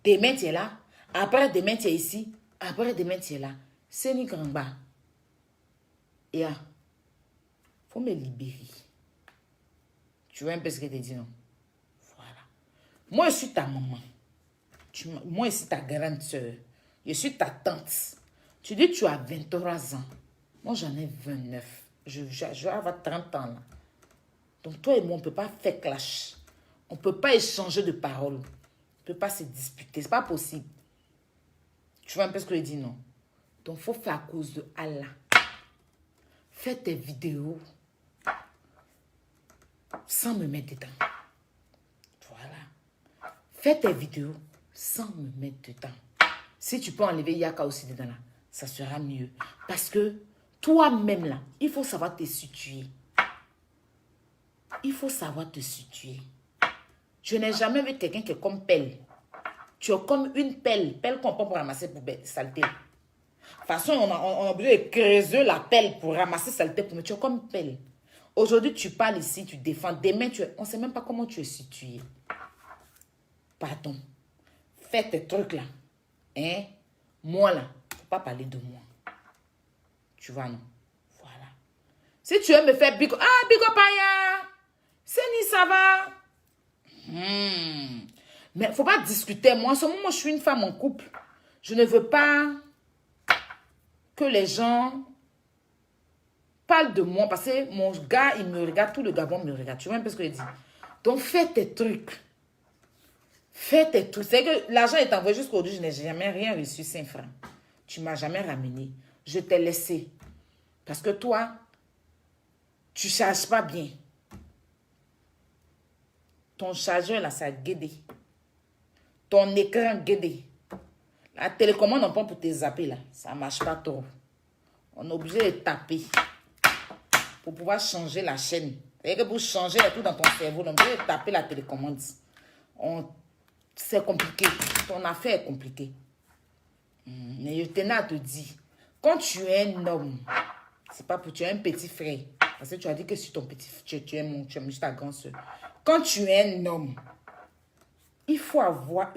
Demain, tu es là. Après, demain, tu es ici. Après, demain, tu es là. C'est une grande barre. Et il faut me libérer. Tu vois un peu ce que je te dis, non? Voilà. Moi, je suis ta maman. Moi, je suis ta grande soeur. Je suis ta tante. Tu dis que tu as 23 ans. Moi, j'en ai 29. Je vais avoir 30 ans, là. Donc, toi et moi, on ne peut pas faire clash. On ne peut pas échanger de paroles. On ne peut pas se disputer. Ce n'est pas possible. Tu vois un peu ce que je dis, non? Donc, il faut faire à cause de Allah. Fais tes vidéos sans me mettre dedans. Voilà. Fais tes vidéos sans me mettre dedans. Si tu peux enlever Yaka aussi dedans, là, ça sera mieux. Parce que toi-même, là, il faut savoir te situer. Il faut savoir te situer. Je n'ai jamais vu quelqu'un qui est comme pelle. Tu es comme une pelle. Pelle qu'on prend pour ramasser poubelle, saleté. De toute façon, on a obligé de creuser la pelle pour ramasser saleté. Mais tu es comme pelle. Aujourd'hui, tu parles ici, tu défends. Demain, on ne sait même pas comment tu es situé. Pardon. Fais tes trucs là. Hein? Moi là, il ne faut pas parler de moi. Tu vois, non? Voilà. Si tu veux me faire bigo, bigo paya. C'est ni ça va. Mais il ne faut pas discuter. Moi, en ce moment, je suis une femme en couple. Je ne veux pas que les gens parlent de moi. Parce que mon gars, il me regarde. Tout le Gabon me regarde. Tu vois un peu ce que je dis? Donc, fais tes trucs. Fais tes trucs. C'est que l'argent est envoyé jusqu'aujourd'hui. Je n'ai jamais rien reçu 5 francs. Tu ne m'as jamais ramené. Je t'ai laissé. Parce que toi, tu ne charges pas bien. Ton chargeur, là, ça a guédé. Ton écran guédé. La télécommande, on prend pour te zapper, là. Ça ne marche pas trop. On est obligé de taper pour pouvoir changer la chaîne. C'est-à-dire que pour changer tout dans ton cerveau, on est obligé de taper la télécommande. C'est compliqué. Ton affaire est compliquée. Mais je tenais à te dire, quand tu es un homme, c'est pas pour tu es un petit frère. Parce que tu as dit que si ton petit... Tu es juste ta grande soeur. Quand tu es un homme, il faut avoir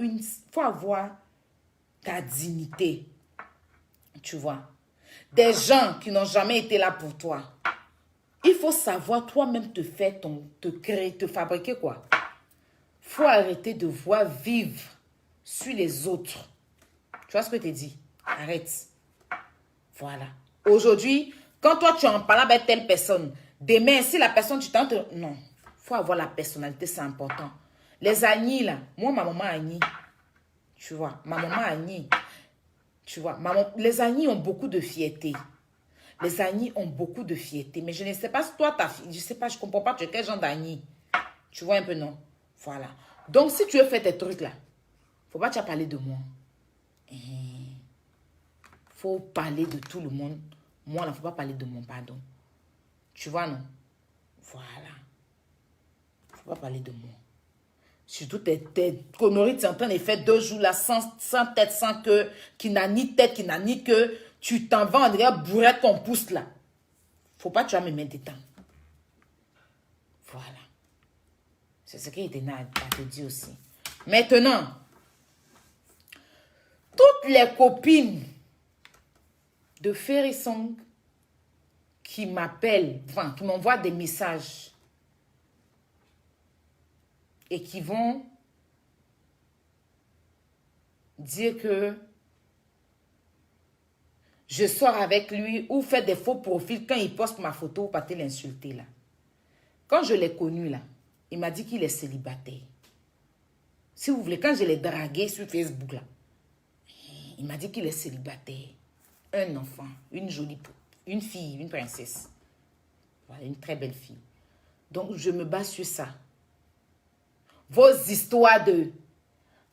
ta dignité. Tu vois. Des gens qui n'ont jamais été là pour toi. Il faut savoir toi-même te créer, te fabriquer quoi. Il faut arrêter de voir vivre sur les autres. Tu vois ce que je te dis? Arrête. Voilà. Aujourd'hui, quand toi tu en parles avec telle personne, demain, si la personne tu tentes... Non. Il faut avoir la personnalité, c'est important. Les Agnis là, moi ma maman Agnis. Tu vois, ma maman Agnis. Tu vois, les Agnis ont beaucoup de fierté. Les Agnis ont beaucoup de fierté. Mais je ne sais pas si toi, je ne sais pas, je ne comprends pas, tu es quel genre d'Agnis. Tu vois un peu, non? Voilà. Donc, si tu veux faire tes trucs là, il ne faut pas te parler de moi. Il faut parler de tout le monde. Moi, il ne faut pas parler de mon pardon. Tu vois, non? Voilà. Il ne faut pas parler de moi. Surtout tes conneries, tu es en train de faire 2 jours là, sans tête, sans queue, qui n'a ni tête, qui n'a ni queue. Tu t'en vas en train de bourrer ton pouce là. Faut pas que tu vas me mettre des temps. Voilà. C'est ce qu'il était à te dire aussi. Maintenant, toutes les copines de Ferry Song qui m'appellent, enfin, qui m'envoient des messages et qui vont dire que je sors avec lui ou faire des faux profils quand il poste ma photo pour pas l'insulter là. Quand je l'ai connu là, il m'a dit qu'il est célibataire. Si vous voulez, quand je l'ai dragué sur Facebook là, il m'a dit qu'il est célibataire. Un enfant, une jolie, une fille, une princesse. Voilà, une très belle fille. Donc je me base sur ça. Vos histoires de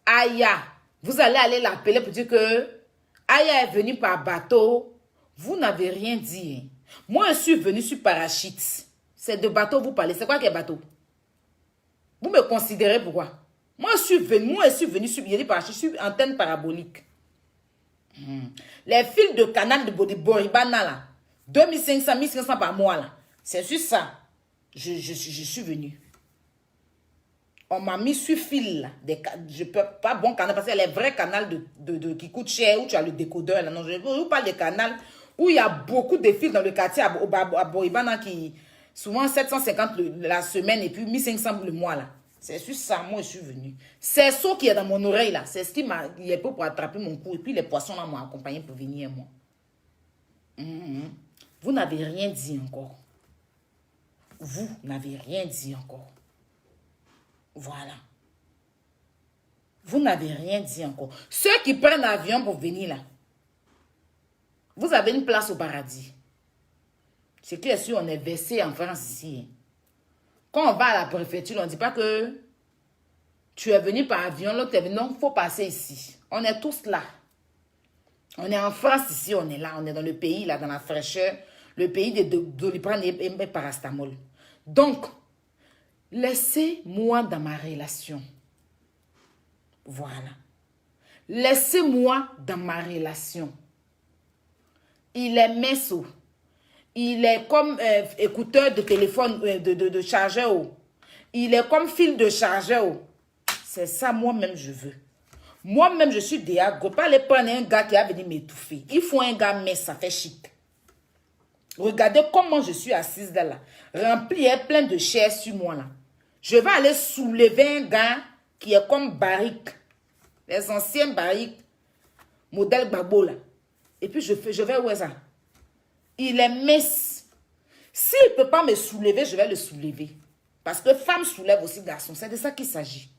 Aya, vous allez aller l'appeler pour dire que Aya est venue par bateau. Vous n'avez rien dit. Hein. Moi, je suis venue sur parachute. C'est de bateau vous parlez. C'est quoi qui est bateau? Vous me considérez pourquoi? Moi, je suis venue sur parachute, sur antenne parabolique. Les fils de canal de Boribana, là, 2500, 1500 par mois, là. C'est sur ça. Je suis venue. On m'a mis sur fil, là. Je peux pas bon canal, parce que les vrais canaux qui coûtent cher, où tu as le décodeur, là. Non, je vous parle des canaux où il y a beaucoup de fils dans le quartier à Boribana qui, souvent 750 la semaine et puis 1500 le mois, là. C'est sur ça, moi, je suis venue. C'est ça qui est dans mon oreille, là. C'est ce qui m'a... Il est pour attraper mon cou. Et puis, les poissons, là, m'ont accompagné pour venir, moi. Vous n'avez rien dit encore. Vous n'avez rien dit encore. Voilà. Vous n'avez rien dit encore. Ceux qui prennent l'avion pour venir, là, vous avez une place au paradis. C'est clair, si on est versé en France ici, quand on va à la préfecture, on ne dit pas que tu es venu par avion, l'autre est venu. Non, il faut passer ici. On est tous là. On est en France ici, on est là. On est dans le pays, là, dans la fraîcheur. Le pays de Doliprane et parastamol. Donc, laissez-moi dans ma relation. Voilà. Laissez-moi dans ma relation. Il est messo. Il est comme écouteur de téléphone, de chargeur. Il est comme fil de chargeur. C'est ça, moi-même, je veux. Moi-même, je suis déagro. Pas aller prendre un gars qui a venu m'étouffer. Il faut un gars, mais ça fait chic. Regardez comment je suis assise là. Remplie, plein de chair sur moi là. Je vais aller soulever un gars qui est comme barrique. Les anciennes barriques. Modèle Gbagbo là. Et puis je vais où est ça? Il est mince. S'il ne peut pas me soulever, je vais le soulever. Parce que femme soulève aussi garçon. C'est de ça qu'il s'agit.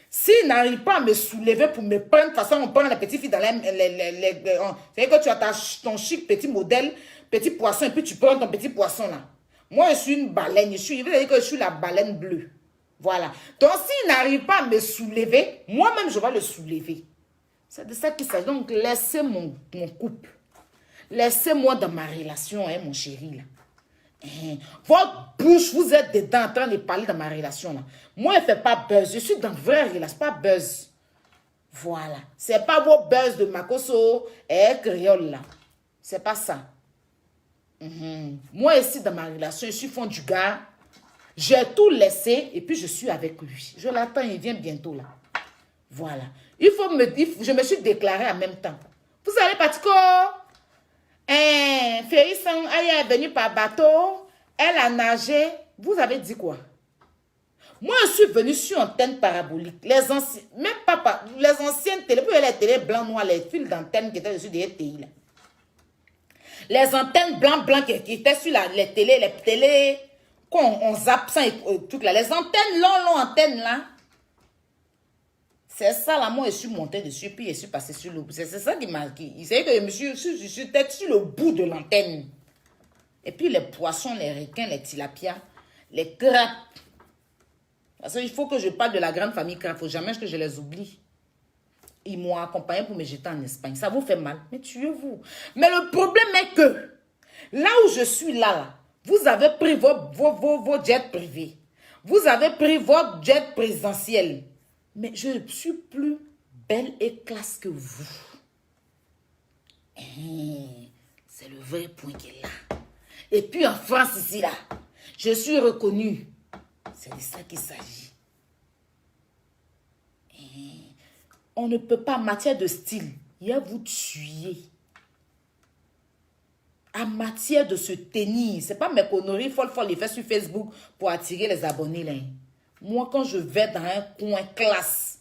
S'il n'arrive pas à me soulever pour me prendre, de toute façon, on prend les petites filles dans c'est-à-dire que tu as ton chic petit modèle, petit poisson, et puis tu prends ton petit poisson là. Moi, je suis une baleine. Il veut dire que je suis la baleine bleue. Voilà. Donc, s'il n'arrive pas à me soulever, moi-même, je vais le soulever. C'est de ça qu'il s'agit. Donc, laissez mon couple. Laissez-moi dans ma relation, hein, mon chéri, là. Votre bouche, vous êtes dedans en train de parler dans ma relation, là. Moi, je ne fais pas buzz. Je suis dans une vraie relation, pas buzz. Voilà. Ce n'est pas vos buzz de Makoso et créole, là. C'est pas ça. Moi, ici, dans ma relation, je suis fond du gars. J'ai tout laissé et puis je suis avec lui. Je l'attends, il vient bientôt là. Voilà. Je me suis déclarée en même temps. Vous allez partir quoi? Ferry-Sang, elle est venue par bateau. Elle a nagé. Vous avez dit quoi? Moi, je suis venue sur antenne parabolique. Les anciens, même pas, les anciennes télé, puis les télé blanc noir, les fils d'antenne qui étaient dessus des TI là. Les antennes blanc qui étaient sur les télés, quand on zappe ça et tout là. Les antennes longues antennes là. C'est ça là, moi je suis montée dessus, puis je suis passée sur le bout. C'est ça qui m'a... Il savait que je suis peut-être sur le bout de l'antenne. Et puis les poissons, les requins, les tilapias, les crabes. Parce qu'il faut que je parle de la grande famille crabe. Il ne faut jamais que je les oublie. Ils m'ont accompagné pour me jeter en Espagne. Ça vous fait mal. Mais tuez-vous. Mais le problème est que là où je suis là, vous avez pris vos jets privés. Vous avez pris votre jet présidentiel. Mais je ne suis plus belle et classe que vous. C'est le vrai point qui est là. Et puis en France, ici, là, je suis reconnue. C'est de ça qu'il s'agit. On ne peut pas, en matière de style, il y a vous tuer. En matière de se tenir, c'est pas mes conneries folle les faire sur Facebook pour attirer les abonnés là. Moi, quand je vais dans un coin classe,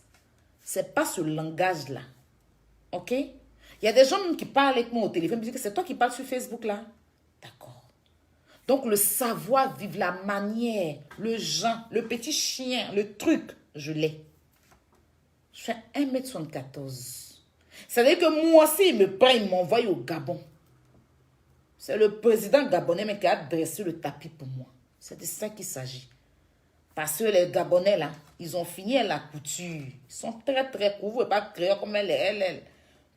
c'est pas ce langage-là. Ok? Il y a des gens même qui parlent avec moi au téléphone, me disent que c'est toi qui parles sur Facebook là. D'accord. Donc, le savoir-vivre, la manière, le genre, le petit chien, le truc, je l'ai. Je fais 1m74. C'est-à-dire que moi aussi, il me prend, il m'envoie au Gabon. C'est le président gabonais mais qui a dressé le tapis pour moi. C'est de ça qu'il s'agit. Parce que les Gabonais, là, ils ont fini à la couture. Ils sont très, très courts. Vous ne pouvez pas créer comme elle.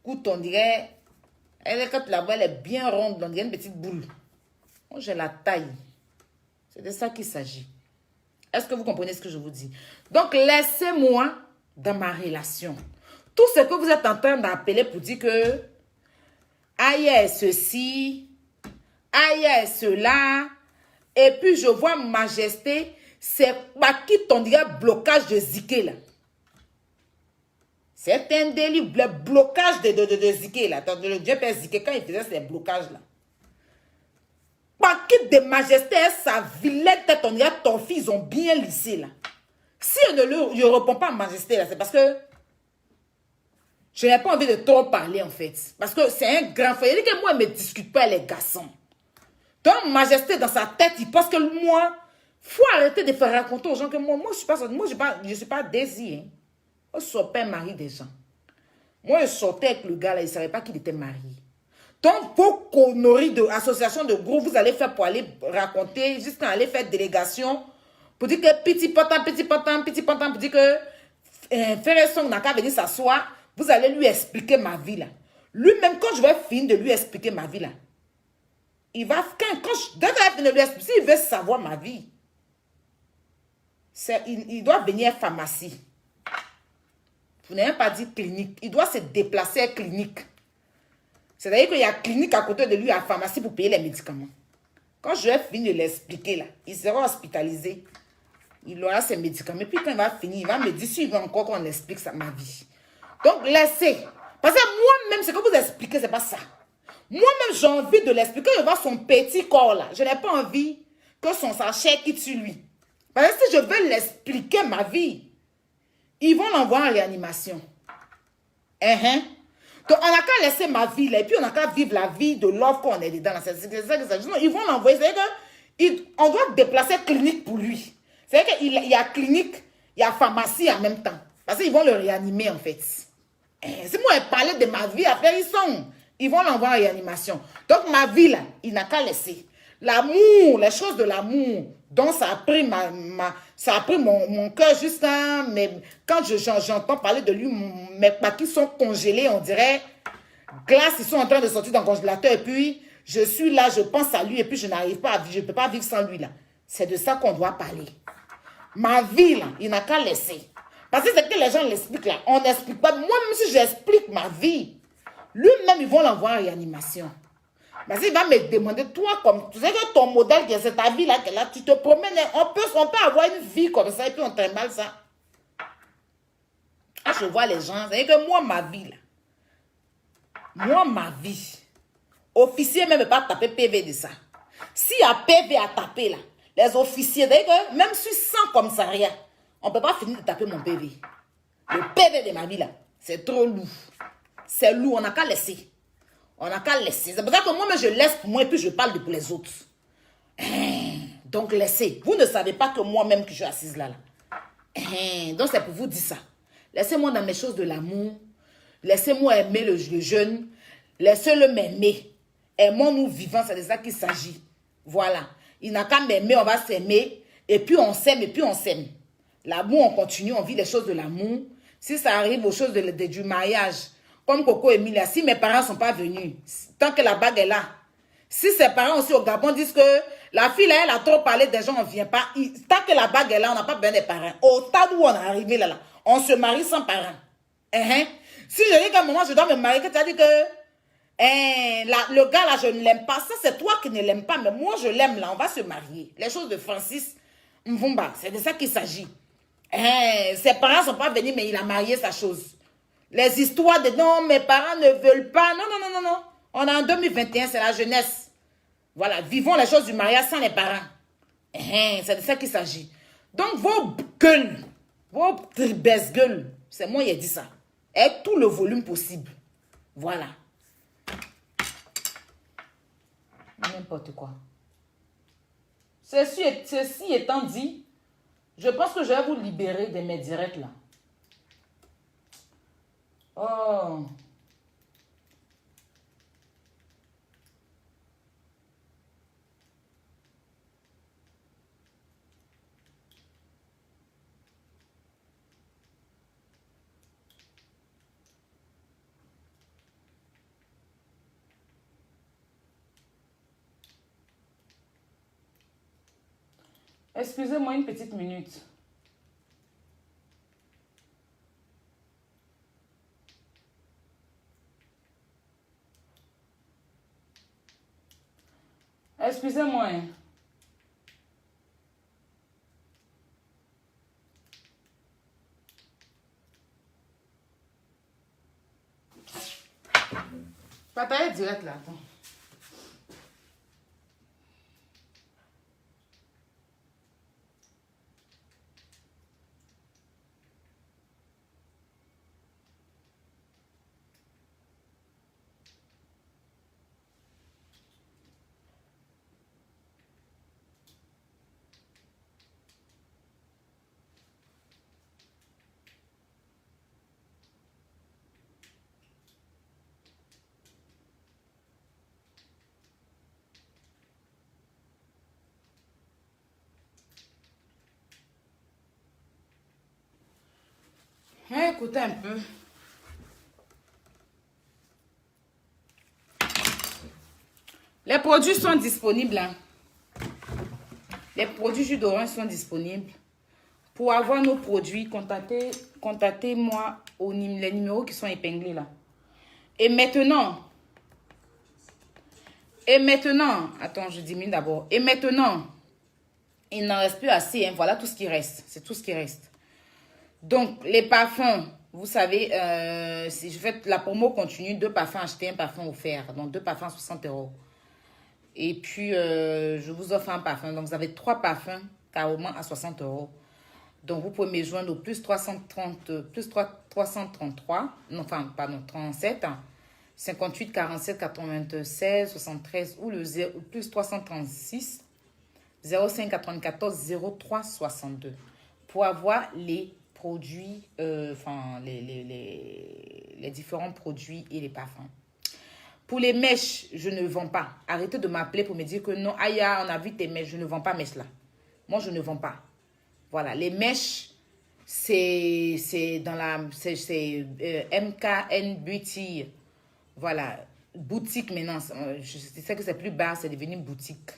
Écoute, on dirait... Elle, quand tu la vois, elle est bien ronde. On dirait une petite boule. Moi, j'ai la taille. C'est de ça qu'il s'agit. Est-ce que vous comprenez ce que je vous dis? Donc, laissez-moi dans ma relation. Tout ce que vous êtes en train d'appeler pour dire que aïe est ceci, aïe est cela, et puis je vois majesté, c'est pas qui t'en dirait blocage de Ziké là. C'est un délit, le blocage de Ziké là. Le Dieu Père Ziké, quand il faisait ces blocages là. Pas qui de majesté et sa vilaine tête, on dirait ton fils, ils ont bien lissé là. Si elle ne répond pas à majesté là, c'est parce que je n'ai pas envie de trop parler en fait. Parce que c'est un grand frère. Il dit que moi, il ne me discute pas les garçons. Donc, majesté dans sa tête, il pense que moi, il faut arrêter de faire raconter aux gens que moi je suis pas Daisy. Hein. Moi, je ne sors pas mari des gens. Moi, je sortais avec le gars là, il ne savait pas qu'il était marié. Donc, vos conneries d'association de groupe, vous allez faire pour aller raconter, jusqu'à aller faire délégation, pour dire que petit potin, pour dire que Frère Song n'a qu'à venir s'asseoir, vous allez lui expliquer ma vie là. Lui-même, quand je vais finir de lui expliquer ma vie là, il va, dès que je vais finir de lui expliquer, s'il veut savoir ma vie, il doit venir à pharmacie. Vous n'avez pas dit clinique. Il doit se déplacer à clinique. C'est-à-dire qu'il y a clinique à côté de lui, à la pharmacie pour payer les médicaments. Quand je vais finir de l'expliquer là, il sera hospitalisé. Il aura ses médicaments. Et puis quand il va finir, il va me dire s'il veut encore qu'on explique ça, ma vie. Donc laissez. Parce que moi-même, ce que vous expliquez, ce n'est pas ça. Moi-même, j'ai envie de l'expliquer. Je vois son petit corps là. Je n'ai pas envie que son sachet quitte sur lui. Parce que si je veux l'expliquer ma vie, ils vont l'envoyer en réanimation. Donc, on n'a qu'à laisser ma vie là. Et puis, on n'a qu'à vivre la vie de l'offre qu'on est dedans. C'est ça que ça. Ils vont l'envoyer. C'est-à-dire qu'on doit déplacer clinique pour lui. C'est-à-dire qu'il y a clinique, il y a pharmacie en même temps. Parce qu'ils vont le réanimer en fait. Si moi, je parlais de ma vie, après, ils vont l'envoyer en réanimation. Donc, ma vie, là, il n'a qu'à laisser. L'amour, les choses de l'amour, donc ça a pris, ça a pris mon cœur jusqu'à... Mais quand j'entends parler de lui, mes paquets sont congelés, on dirait, glace, ils sont en train de sortir dans le congélateur. Et puis, je suis là, je pense à lui, et puis je n'arrive pas à vivre, je ne peux pas vivre sans lui, là. C'est de ça qu'on doit parler. Ma vie, là, il n'a qu'à laisser. Parce que c'est que les gens l'expliquent là. On n'explique pas. Moi, même si j'explique ma vie, lui-même, ils vont l'envoyer en réanimation. Parce qu'il va me demander, toi, comme tu sais que ton modèle, c'est ta vie là, tu te promènes, on peut avoir une vie comme ça et puis on trimballe ça. Ah, je vois les gens, c'est que moi, ma vie là, moi, ma vie, officier même pas taper PV de ça. S'il y a PV à taper là, les officiers, que même si sans commissariat, on ne peut pas finir de taper mon PV. Le PV de ma vie là, c'est trop lourd. C'est lourd, on n'a qu'à laisser. On n'a qu'à laisser. C'est pour ça que moi, je laisse pour moi et puis je parle pour les autres. Donc, laissez. Vous ne savez pas que moi-même que je suis assise là. Donc, c'est pour vous dire ça. Laissez-moi dans mes choses de l'amour. Laissez-moi aimer le jeune. Laissez-le m'aimer. Aimons-nous vivants, c'est de ça qu'il s'agit. Voilà. Il n'a qu'à m'aimer, on va s'aimer. Et puis, on s'aime, et puis on s'aime. L'amour, on continue, on vit les choses de l'amour. Si ça arrive aux choses du mariage, comme Coco et Emilia, si mes parents ne sont pas venus, tant que la bague est là, si ses parents aussi au Gabon disent que la fille là, elle a trop parlé des gens, on ne vient pas, tant que la bague est là, on n'a pas besoin des parents. Au stade où on est arrivé là, on se marie sans parents. Si je dis qu'à un moment, je dois me marier, que tu as dit que le gars là, je ne l'aime pas, ça c'est toi qui ne l'aimes pas, mais moi je l'aime là, on va se marier. Les choses de Francis Mvumba, c'est de ça qu'il s'agit. Ses parents ne sont pas venus, mais il a marié sa chose. Les histoires de non, mes parents ne veulent pas. Non, non, non, non, non. On est en 2021, c'est la jeunesse. Voilà, vivons les choses du mariage sans les parents. C'est de ça qu'il s'agit. Donc, vos gueules, vos baisse gueules, c'est moi qui ai dit ça. Avec tout le volume possible. Voilà. N'importe quoi. Ceci étant dit, je pense que je vais vous libérer de mes directs là. Oh. Excusez-moi une petite minute. Excusez-moi. Pataille direct là. Attends. Écoutez un peu. Les produits sont disponibles. Hein. Les produits jus d'orange sont disponibles. Pour avoir nos produits, contactez-moi les numéros qui sont épinglés là. Et maintenant, attends, je diminue d'abord. Et maintenant, il n'en reste plus assez. Hein. Voilà tout ce qui reste. C'est tout ce qui reste. Donc, les parfums, vous savez, si je fais la promo continue, 2 parfums achetés, 1 parfum offert. Donc, 2 parfums à 60 €. Et puis, je vous offre un parfum. Donc, vous avez 3 parfums carrément à 60 €. Donc, vous pouvez me joindre au plus 333, non, enfin, pardon, 37, 58, 47, 96, 73 ou le plus 336, 05, 94, 03, 62 pour avoir les produits, enfin, les différents produits et les parfums. Pour les mèches, je ne vends pas. Arrêtez de m'appeler pour me dire que non, Aya, on a vu tes mèches. Je ne vends pas mèches là. Moi, je ne vends pas. Voilà, les mèches, c'est dans la... C'est MKN Beauty. Voilà, boutique maintenant. Je sais que c'est plus bas, c'est devenu boutique.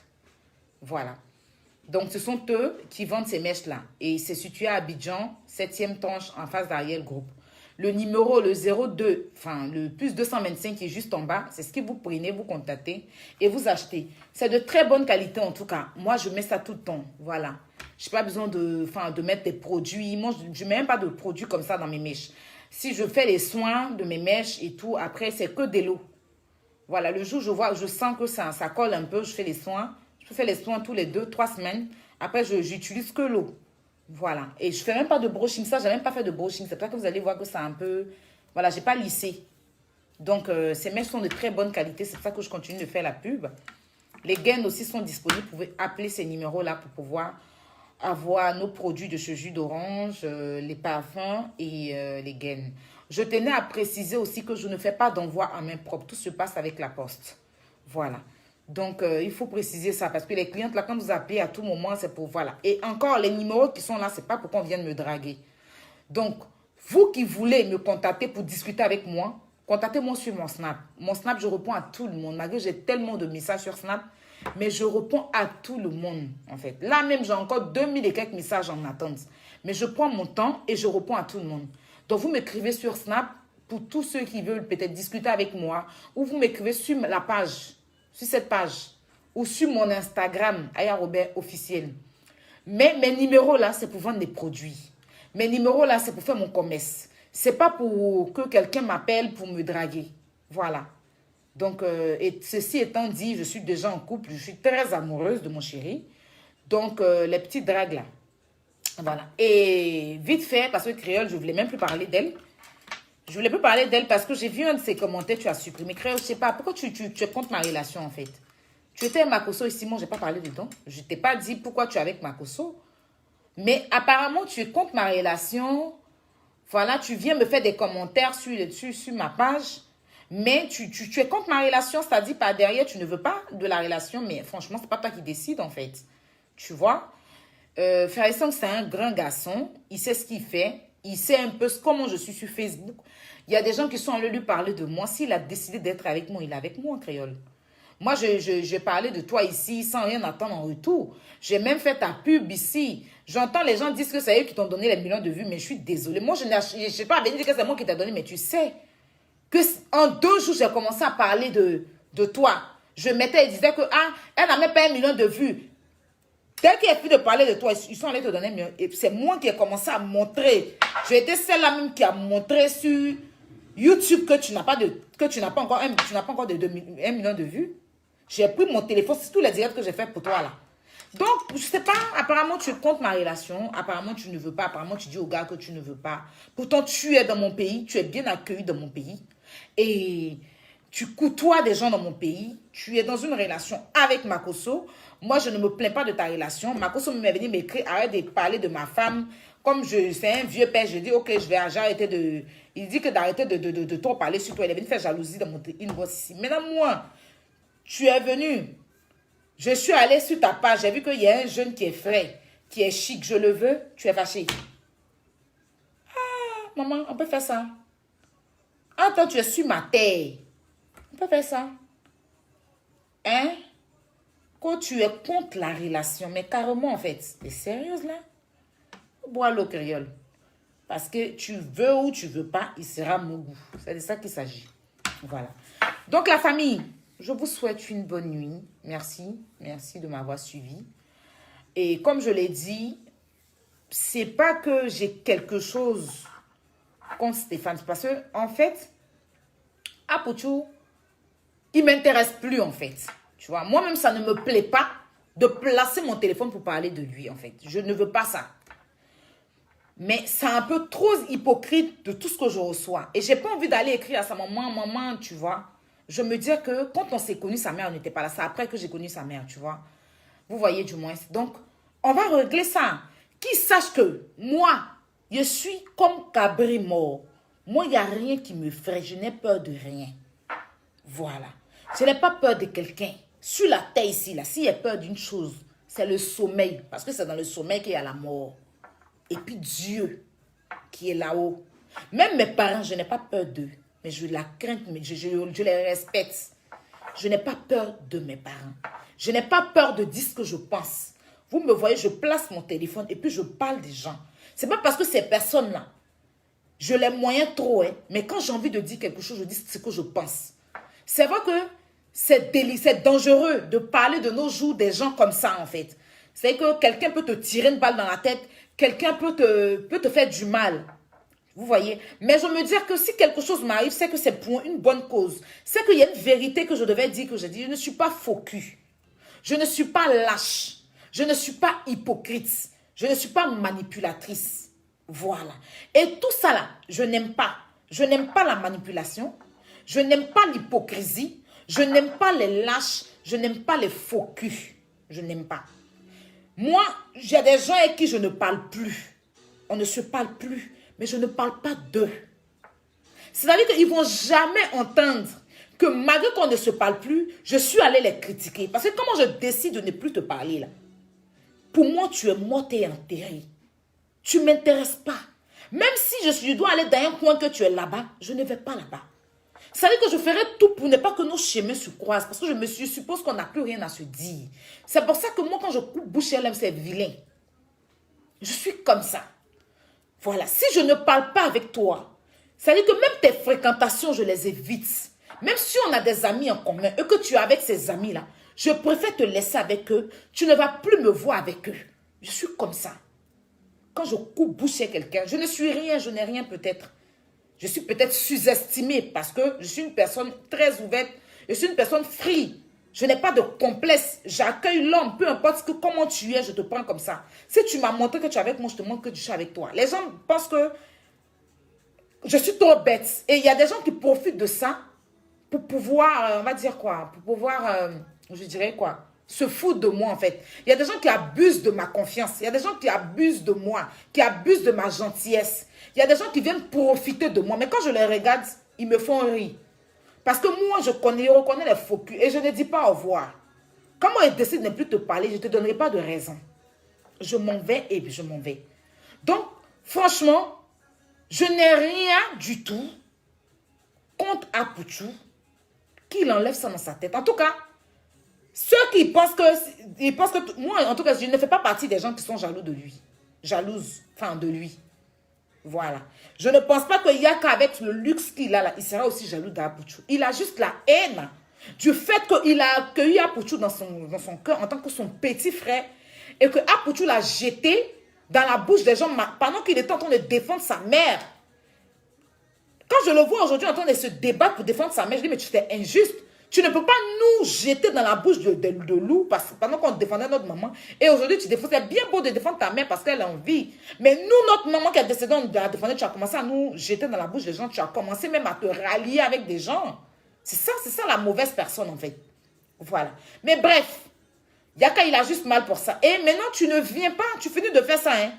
Voilà. Donc, ce sont eux qui vendent ces mèches-là. Et c'est situé à Abidjan, 7e tranche, en face d'Ariel Group. Le numéro, le 02, enfin le plus 225 qui est juste en bas, c'est ce que vous prenez, vous contactez et vous achetez. C'est de très bonne qualité en tout cas. Moi, je mets ça tout le temps. Voilà. Je n'ai pas besoin de mettre des produits. Moi, je ne mets même pas de produits comme ça dans mes mèches. Si je fais les soins de mes mèches et tout, après, c'est que de l'eau. Voilà, le jour où je sens que ça colle un peu, je fais les soins. Je peux faire les soins tous les 2-3 semaines. Après, j'utilise que l'eau. Voilà. Et je ne fais même pas de brushing. Ça, je n'ai même pas fait de brushing. C'est pour ça que vous allez voir que c'est un peu... Voilà, je n'ai pas lissé. Donc, ces mèches sont de très bonne qualité. C'est pour ça que je continue de faire la pub. Les gaines aussi sont disponibles. Vous pouvez appeler ces numéros-là pour pouvoir avoir nos produits de ce jus d'orange, les parfums et les gaines. Je tenais à préciser aussi que je ne fais pas d'envoi à main propre. Tout se passe avec la poste. Voilà. Donc, il faut préciser ça parce que les clientes, là, quand vous appelez à tout moment, c'est pour... Voilà. Et encore, les numéros qui sont là, c'est pas pour qu'on vienne me draguer. Donc, vous qui voulez me contacter pour discuter avec moi, contactez-moi sur mon Snap. Mon Snap, je réponds à tout le monde. Malgré que j'ai tellement de messages sur Snap, mais je réponds à tout le monde, en fait. Là même, j'ai encore 2000 et quelques messages en attente. Mais je prends mon temps et je réponds à tout le monde. Donc, vous m'écrivez sur Snap pour tous ceux qui veulent peut-être discuter avec moi ou vous m'écrivez sur la page, sur cette page ou sur mon Instagram, Aya Robert officiel. Mais mes numéros là, c'est pour vendre des produits. Mes numéros là, c'est pour faire mon commerce. C'est pas pour que quelqu'un m'appelle pour me draguer. Voilà. Donc, et ceci étant dit, je suis déjà en couple, je suis très amoureuse de mon chéri. Donc, les petites dragues là. Voilà. Et vite fait, parce que Créole, je ne voulais même plus parler d'elle. Je ne voulais plus parler d'elle parce que j'ai vu un de ses commentaires, tu as supprimé. Créole, je ne sais pas, pourquoi tu es contre ma relation en fait? Tu étais Makoso et Simon, je n'ai pas parlé dedans. Je ne t'ai pas dit pourquoi tu es avec Makoso. Mais apparemment, tu es contre ma relation. Voilà, tu viens me faire des commentaires sur ma page. Mais tu es contre ma relation, c'est-à-dire par derrière, tu ne veux pas de la relation. Mais franchement, ce n'est pas toi qui décide en fait. Tu vois? Frère Song, c'est un grand garçon. Il sait ce qu'il fait. Il sait un peu comment je suis sur Facebook. Il y a des gens qui sont allés lui parler de moi. S'il a décidé d'être avec moi, il est avec moi en créole. Moi, je parlais de toi ici sans rien attendre en retour. J'ai même fait ta pub ici. J'entends les gens dire que c'est eux qui t'ont donné les millions de vues, mais je suis désolée. Moi, je ne sais pas venir dire que c'est moi qui t'ai donné, mais tu sais que en 2 jours, j'ai commencé à parler de toi. Je mettais et disais que, ah, elle n'a même pas 1 million de vues. Dès qu'il a fini de parler de toi, ils sont allés te donner 1 million. Et c'est moi qui ai commencé à montrer. J'ai été celle-là même qui a montré sur YouTube que tu n'as pas encore 1 million de vues. J'ai pris mon téléphone, c'est tous les directs que j'ai fait pour toi là. Donc, je sais pas, apparemment tu es contre ma relation, apparemment tu ne veux pas, apparemment tu dis au gars que tu ne veux pas. Pourtant, tu es dans mon pays, tu es bien accueilli dans mon pays. Et tu côtoies des gens dans mon pays, tu es dans une relation avec Makoso. Moi, je ne me plains pas de ta relation. Makoso m'est venu m'écrire, arrête de parler de ma femme. Comme c'est un vieux père, je dis, ok, j'ai arrêté de... Il dit que d'arrêter de trop parler sur toi. Il est venu faire jalousie dans mon inbox ici. Maintenant, moi... Tu es venu. Je suis allée sur ta page. J'ai vu qu'il y a un jeune qui est frais, qui est chic. Je le veux. Tu es fâché. Ah, maman, on peut faire ça. Attends, tu es sur ma terre. On peut faire ça. Hein? Quand tu es contre la relation, mais carrément en fait. T'es sérieuse là? Bois l'eau créole. Parce que tu veux ou tu veux pas, il sera mon goût. C'est de ça qu'il s'agit. Voilà. Donc la famille... Je vous souhaite une bonne nuit. Merci. Merci de m'avoir suivi. Et comme je l'ai dit, c'est pas que j'ai quelque chose contre Stéphane. Parce que, en fait, Apochou, il m'intéresse plus, en fait. Tu vois, moi-même, ça ne me plaît pas de placer mon téléphone pour parler de lui, en fait. Je ne veux pas ça. Mais c'est un peu trop hypocrite de tout ce que je reçois. Et j'ai pas envie d'aller écrire à sa maman, tu vois. Je me dis que quand on s'est connu, sa mère n'était pas là. C'est après que j'ai connu sa mère, tu vois. Vous voyez du moins. Donc, on va régler ça. Qu'il sache que moi, je suis comme cabri mort. Moi, il n'y a rien qui me ferait. Je n'ai peur de rien. Voilà. Je n'ai pas peur de quelqu'un. Sur la terre ici, là, s'il y a peur d'une chose, c'est le sommeil. Parce que c'est dans le sommeil qu'il y a la mort. Et puis Dieu qui est là-haut. Même mes parents, je n'ai pas peur d'eux. Mais je la crains, mais je les respecte. Je n'ai pas peur de mes parents. Je n'ai pas peur de dire ce que je pense. Vous me voyez, je place mon téléphone et puis je parle des gens. Ce n'est pas parce que ces personnes-là, Je les moyens trop, hein. Mais quand j'ai envie de dire quelque chose, je dis ce que je pense. C'est vrai que c'est dangereux de parler de nos jours des gens comme ça, en fait. C'est que quelqu'un peut te tirer une balle dans la tête, quelqu'un peut te faire du mal. Vous voyez? Mais je me dis que si quelque chose m'arrive, c'est que c'est pour une bonne cause. C'est qu'il y a une vérité que je devais dire, que j'ai dit. Je ne suis pas faux cul. Je ne suis pas lâche. Je ne suis pas hypocrite. Je ne suis pas manipulatrice. Voilà. Et tout ça là, je n'aime pas. Je n'aime pas la manipulation. Je n'aime pas l'hypocrisie. Je n'aime pas les lâches. Je n'aime pas les faux culs. Je n'aime pas. Moi, j'ai des gens avec qui je ne parle plus. On ne se parle plus. Mais je ne parle pas d'eux. C'est-à-dire qu'ils ne vont jamais entendre que malgré qu'on ne se parle plus, je suis allée les critiquer. Parce que comment je décide de ne plus te parler là? Pour moi, tu es morte et enterrée. Tu ne m'intéresses pas. Même si je dois aller dans un coin que tu es là-bas, je ne vais pas là-bas. C'est-à-dire que je ferai tout pour ne pas que nos chemins se croisent. Parce que je suppose qu'on n'a plus rien à se dire. C'est pour ça que moi, quand je coupe bouche LM, c'est vilain. Je suis comme ça. Voilà, si je ne parle pas avec toi, c'est-à-dire que même tes fréquentations, je les évite. Même si on a des amis en commun et que tu es avec ces amis-là, je préfère te laisser avec eux. Tu ne vas plus me voir avec eux. Je suis comme ça. Quand je coupe bouche chez quelqu'un, je ne suis rien, je n'ai rien peut-être. Je suis peut-être sous-estimée parce que je suis une personne très ouverte. Je suis une personne free. Je n'ai pas de complexe. J'accueille l'homme, peu importe comment tu es, je te prends comme ça. Si tu m'as montré que tu es avec moi, je te montre que je suis avec toi. Les gens pensent que je suis trop bête. Et il y a des gens qui profitent de ça pour pouvoir, on va dire quoi, pour pouvoir, je dirais quoi, se foutre de moi en fait. Il y a des gens qui abusent de ma confiance. Il y a des gens qui abusent de moi, qui abusent de ma gentillesse. Il y a des gens qui viennent profiter de moi. Mais quand je les regarde, ils me font rire. Parce que moi, je reconnais les faux culs et je ne dis pas au revoir. Quand moi, je décide de ne plus te parler, je ne te donnerai pas de raison. Je m'en vais et puis je m'en vais. Donc, franchement, je n'ai rien du tout contre Apouchou qu'il enlève ça dans sa tête. En tout cas, ceux qui pensent que moi, en tout cas, je ne fais pas partie des gens qui sont jaloux de lui. Jalouses, enfin, de lui. Voilà. Je ne pense pas qu'il y a qu'avec le luxe qu'il a là, il sera aussi jaloux d'Apouchou. Il a juste la haine du fait qu'il a accueilli Apouchou dans son cœur en tant que son petit frère et que Apouchou l'a jeté dans la bouche des gens pendant qu'il était en train de défendre sa mère. Quand je le vois aujourd'hui en train de se débattre pour défendre sa mère, je dis mais tu fais injuste. Tu ne peux pas nous jeter dans la bouche de loup pendant qu'on défendait notre maman. Et aujourd'hui, tu défends. C'est bien beau de défendre ta mère parce qu'elle a envie. Mais nous, notre maman qui a décédé, on a défendu, tu as commencé à nous jeter dans la bouche des gens. Tu as commencé même à te rallier avec des gens. C'est ça la mauvaise personne en fait. Voilà. Mais bref, Yaka, il a juste mal pour ça. Et maintenant, tu ne viens pas. Tu finis de faire ça. Hein.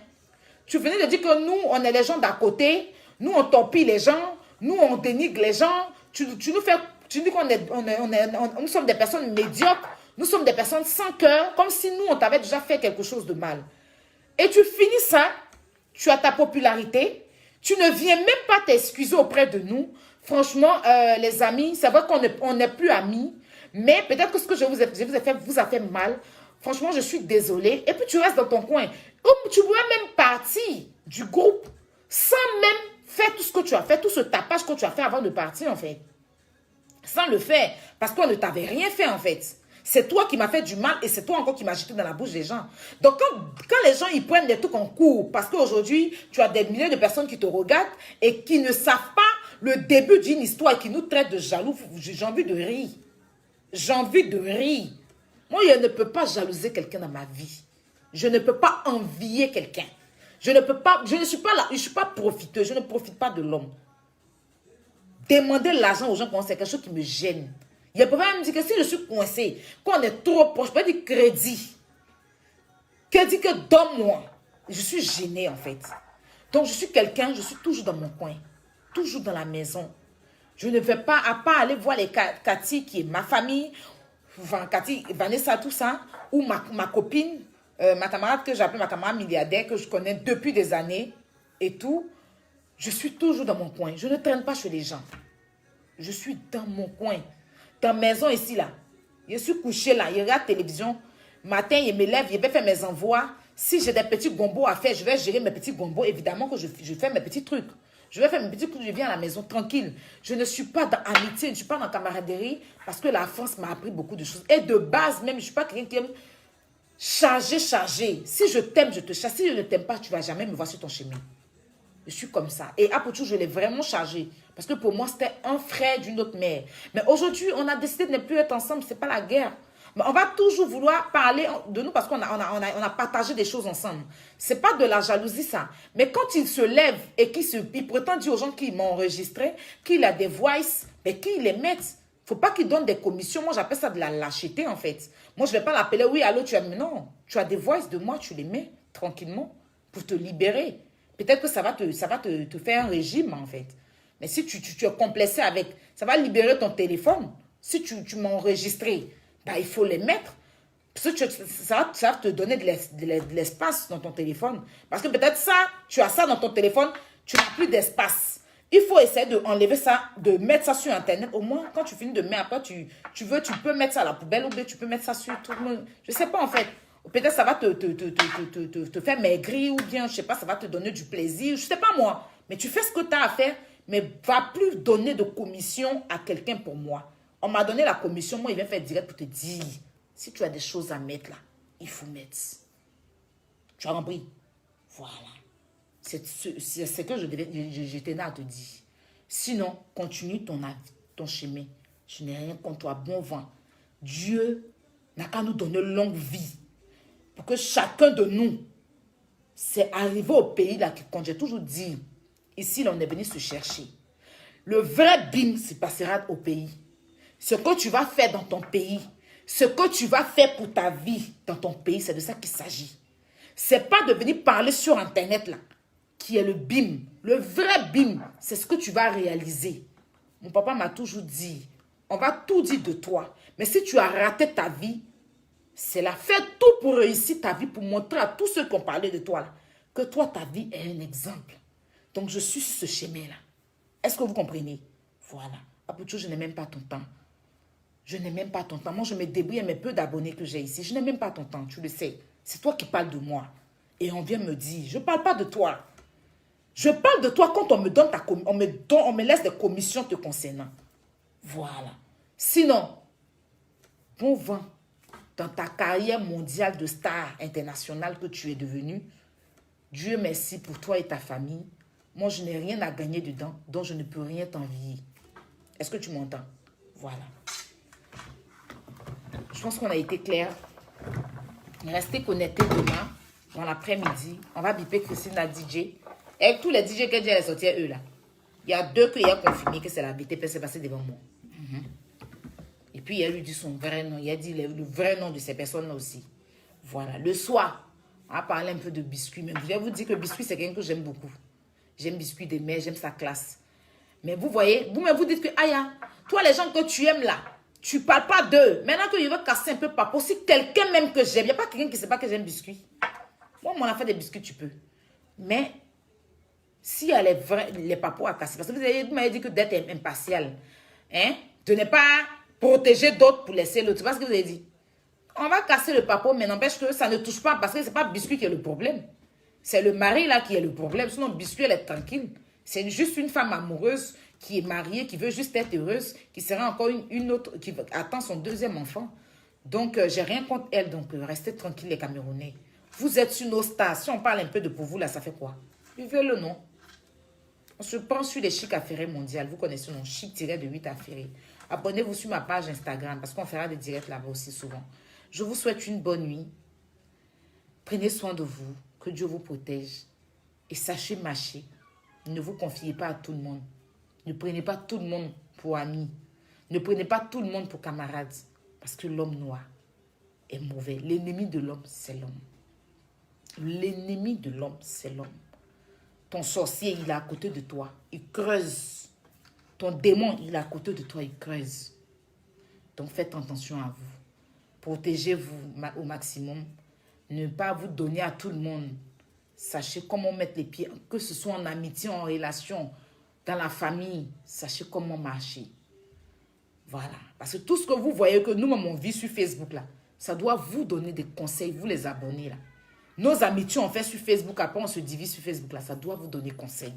Tu finis de dire que nous, on est les gens d'à côté. Nous, on torpille les gens. Nous, on dénigre les gens. Tu nous fais... Tu dis qu'on nous sommes des personnes médiocres, nous sommes des personnes sans cœur, comme si nous, on t'avait déjà fait quelque chose de mal. Et tu finis ça, tu as ta popularité, tu ne viens même pas t'excuser auprès de nous. Franchement, les amis, c'est vrai qu'on n'est plus amis, mais peut-être que ce que je vous ai fait vous a fait mal. Franchement, je suis désolée. Et puis, tu restes dans ton coin. Ou tu pourrais même partir du groupe sans même faire tout ce que tu as fait, tout ce tapage que tu as fait avant de partir, en fait. Sans le faire, parce qu'on ne t'avait rien fait en fait. C'est toi qui m'as fait du mal et c'est toi encore qui m'as jeté dans la bouche des gens. Donc quand les gens ils prennent des trucs en cours, parce qu'aujourd'hui tu as des milliers de personnes qui te regardent et qui ne savent pas le début d'une histoire et qui nous traitent de jaloux, j'ai envie de rire. J'ai envie de rire. Moi je ne peux pas jalouser quelqu'un dans ma vie. Je ne peux pas envier quelqu'un. Je ne suis pas là, je ne suis pas profiteuse, je ne profite pas de l'homme. Demander l'argent aux gens, c'est quelque chose qui me gêne. Il peut même me dire que si je suis coincé, qu'on est trop proche, je peux dire crédit. Crédit que donne-moi. Je suis gênée en fait. Donc je suis quelqu'un, je suis toujours dans mon coin. Toujours dans la maison. Je ne vais pas, à part aller voir les Cathy qui est ma famille, enfin Cathy, Vanessa, tout ça, ou ma copine, ma camarade que j'appelle ma camarade milliardaire, que je connais depuis des années et tout. Je suis toujours dans mon coin. Je ne traîne pas chez les gens. Je suis dans mon coin. Dans ma maison ici, là. Je suis couché là. Je regarde la télévision. Matin, je me lève. Je vais faire mes envois. Si j'ai des petits gombos à faire, je vais gérer mes petits gombos. Évidemment que je fais mes petits trucs. Je vais faire mes petits coups, je viens à la maison tranquille. Je ne suis pas dans amitié, je ne suis pas dans camaraderie parce que la France m'a appris beaucoup de choses. Et de base même, je ne suis pas quelqu'un qui aime charger. Si je t'aime, je te charge. Si je ne t'aime pas, tu ne vas jamais me voir sur ton chemin. Je suis comme ça. Et Apochou, je l'ai vraiment chargé. Parce que pour moi, c'était un frère d'une autre mère. Mais aujourd'hui, on a décidé de ne plus être ensemble. Ce n'est pas la guerre. Mais on va toujours vouloir parler de nous parce qu'on a partagé des choses ensemble. Ce n'est pas de la jalousie, ça. Mais quand il se lève et qu'il prétend dire aux gens qu'il m'a enregistré, qu'il a des voices, mais qu'il les mette. Il ne faut pas qu'il donne des commissions. Moi, j'appelle ça de la lâcheté, en fait. Moi, je ne vais pas l'appeler. Oui, allô, tu as... Non, tu as des voices de moi, tu les mets tranquillement pour te libérer. Peut-être que ça va te faire un régime, en fait. Mais si tu es complexé avec... Ça va libérer ton téléphone. Si tu m'as enregistré, ben, il faut les mettre. Parce que ça va te donner de l'espace dans ton téléphone. Parce que peut-être ça, tu as ça dans ton téléphone, tu n'as plus d'espace. Il faut essayer d'enlever ça, de mettre ça sur Internet. Au moins, quand tu finis de mettre, après, tu peux mettre ça à la poubelle ou bien tu peux mettre ça sur tout le monde. Je ne sais pas, en fait. Peut-être ça va te faire maigrir ou bien, je ne sais pas, ça va te donner du plaisir. Je ne sais pas moi. Mais tu fais ce que tu as à faire, mais va plus donner de commission à quelqu'un pour moi. On m'a donné la commission, moi, il vient faire direct pour te dire, si tu as des choses à mettre là, il faut mettre. Tu as compris? Voilà. C'est ce que j'étais là à te dire. Sinon, continue ton chemin. Je n'ai rien contre toi. Bon vent. Dieu n'a qu'à nous donner longue vie. Pour que chacun de nous, c'est arrivé au pays là, quand j'ai toujours dit, ici, là, on est venu se chercher. Le vrai bim se passera au pays. Ce que tu vas faire dans ton pays, ce que tu vas faire pour ta vie dans ton pays, c'est de ça qu'il s'agit. C'est pas de venir parler sur Internet là, qui est le bim. Le vrai bim, c'est ce que tu vas réaliser. Mon papa m'a toujours dit, on va tout dire de toi. Mais si tu as raté ta vie, c'est là, fais tout pour réussir ta vie, pour montrer à tous ceux qui ont parlé de toi là, que toi, ta vie est un exemple. Donc, je suis sur ce chemin-là. Est-ce que vous comprenez? Voilà. Apochou, je n'ai même pas ton temps. Je n'ai même pas ton temps. Moi, je me débrouille avec mes peu d'abonnés que j'ai ici. Je n'ai même pas ton temps, tu le sais. C'est toi qui parles de moi. Et on vient me dire, je ne parle pas de toi. Je parle de toi quand on me donne on me laisse des commissions te concernant. Voilà. Sinon, bon vent dans ta carrière mondiale de star internationale que tu es devenue. Dieu merci pour toi et ta famille. Moi, je n'ai rien à gagner dedans, donc je ne peux rien t'envier. Est-ce que tu m'entends? Voilà. Je pense qu'on a été clair. Restez connectés demain, dans l'après-midi. On va biper Christine la DJ. Avec tous les DJ qu'elle dit, elle est sortie, eux là. Il y a deux qui ont confirmé que c'est la vérité, puis c'est passé devant moi. Et puis, il a lui dit son vrai nom. Il a dit le vrai nom de ces personnes-là aussi. Voilà. Le soir, on va parler un peu de Biscuit. Mais je vais vous dire que Biscuit, c'est quelqu'un que j'aime beaucoup. J'aime Biscuit des mères, j'aime sa classe. Mais vous voyez, vous-même, vous dites que, Aya, toi, les gens que tu aimes là, tu ne parles pas d'eux. Maintenant que je veux casser un peu papo, si quelqu'un même que j'aime, il n'y a pas quelqu'un qui ne sait pas que j'aime Biscuit. Moi, mon affaire des biscuits, tu peux. Mais, s'il y a les papos à casser, parce que vous m'avez dit que d'être impartial, hein, de ne pas protéger d'autres pour laisser l'autre. C'est pas ce que vous avez dit. On va casser le papo, mais n'empêche que ça ne touche pas, parce que ce n'est pas Biscuit qui est le problème. C'est le mari là qui est le problème. Sinon, Biscuit, elle est tranquille. C'est juste une femme amoureuse qui est mariée, qui veut juste être heureuse, qui sera encore une autre, qui attend son deuxième enfant. Donc, j'ai rien contre elle. Donc, restez tranquille les Camerounais. Vous êtes sur nos stars. Si on parle un peu de pour vous, là, ça fait quoi? Vivez-le, non? On se prend sur les chics affairés mondiales. Vous connaissez mon chic-de-8 affairés. Abonnez-vous sur ma page Instagram parce qu'on fera des directs là-bas aussi souvent. Je vous souhaite une bonne nuit. Prenez soin de vous. Que Dieu vous protège. Et sachez marcher. Ne vous confiez pas à tout le monde. Ne prenez pas tout le monde pour ami. Ne prenez pas tout le monde pour camarade. Parce que l'homme noir est mauvais. L'ennemi de l'homme, c'est l'homme. L'ennemi de l'homme, c'est l'homme. Ton sorcier, il est à côté de toi. Il creuse. Ton démon, il est à côté de toi. Il creuse. Donc, faites attention à vous. Protégez-vous au maximum. Ne pas vous donner à tout le monde. Sachez comment mettre les pieds, que ce soit en amitié, en relation, dans la famille. Sachez comment marcher. Voilà. Parce que tout ce que vous voyez que nous-mêmes on vit sur Facebook, là, ça doit vous donner des conseils, vous les abonnés, là. Nos amitiés, on fait sur Facebook, après on se divise sur Facebook, là, ça doit vous donner conseil.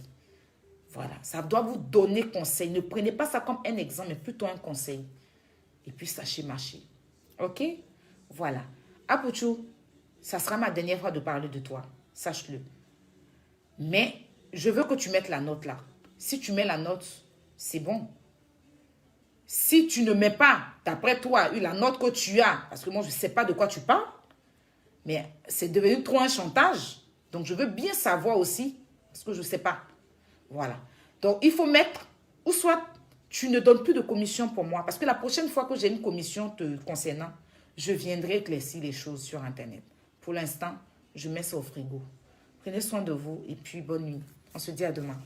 Voilà, ça doit vous donner conseil. Ne prenez pas ça comme un exemple, mais plutôt un conseil. Et puis, sachez marcher. OK? Voilà. Apouchou, ça sera ma dernière fois de parler de toi. Sache-le. Mais, je veux que tu mettes la note là. Si tu mets la note, c'est bon. Si tu ne mets pas, d'après toi, la note que tu as, parce que moi, je ne sais pas de quoi tu parles, mais c'est devenu trop un chantage. Donc, je veux bien savoir aussi, parce que je ne sais pas. Voilà. Donc, il faut mettre, ou soit tu ne donnes plus de commission pour moi, parce que la prochaine fois que j'ai une commission te concernant, je viendrai éclaircir les choses sur Internet. Pour l'instant, je mets ça au frigo. Prenez soin de vous et puis bonne nuit. On se dit à demain.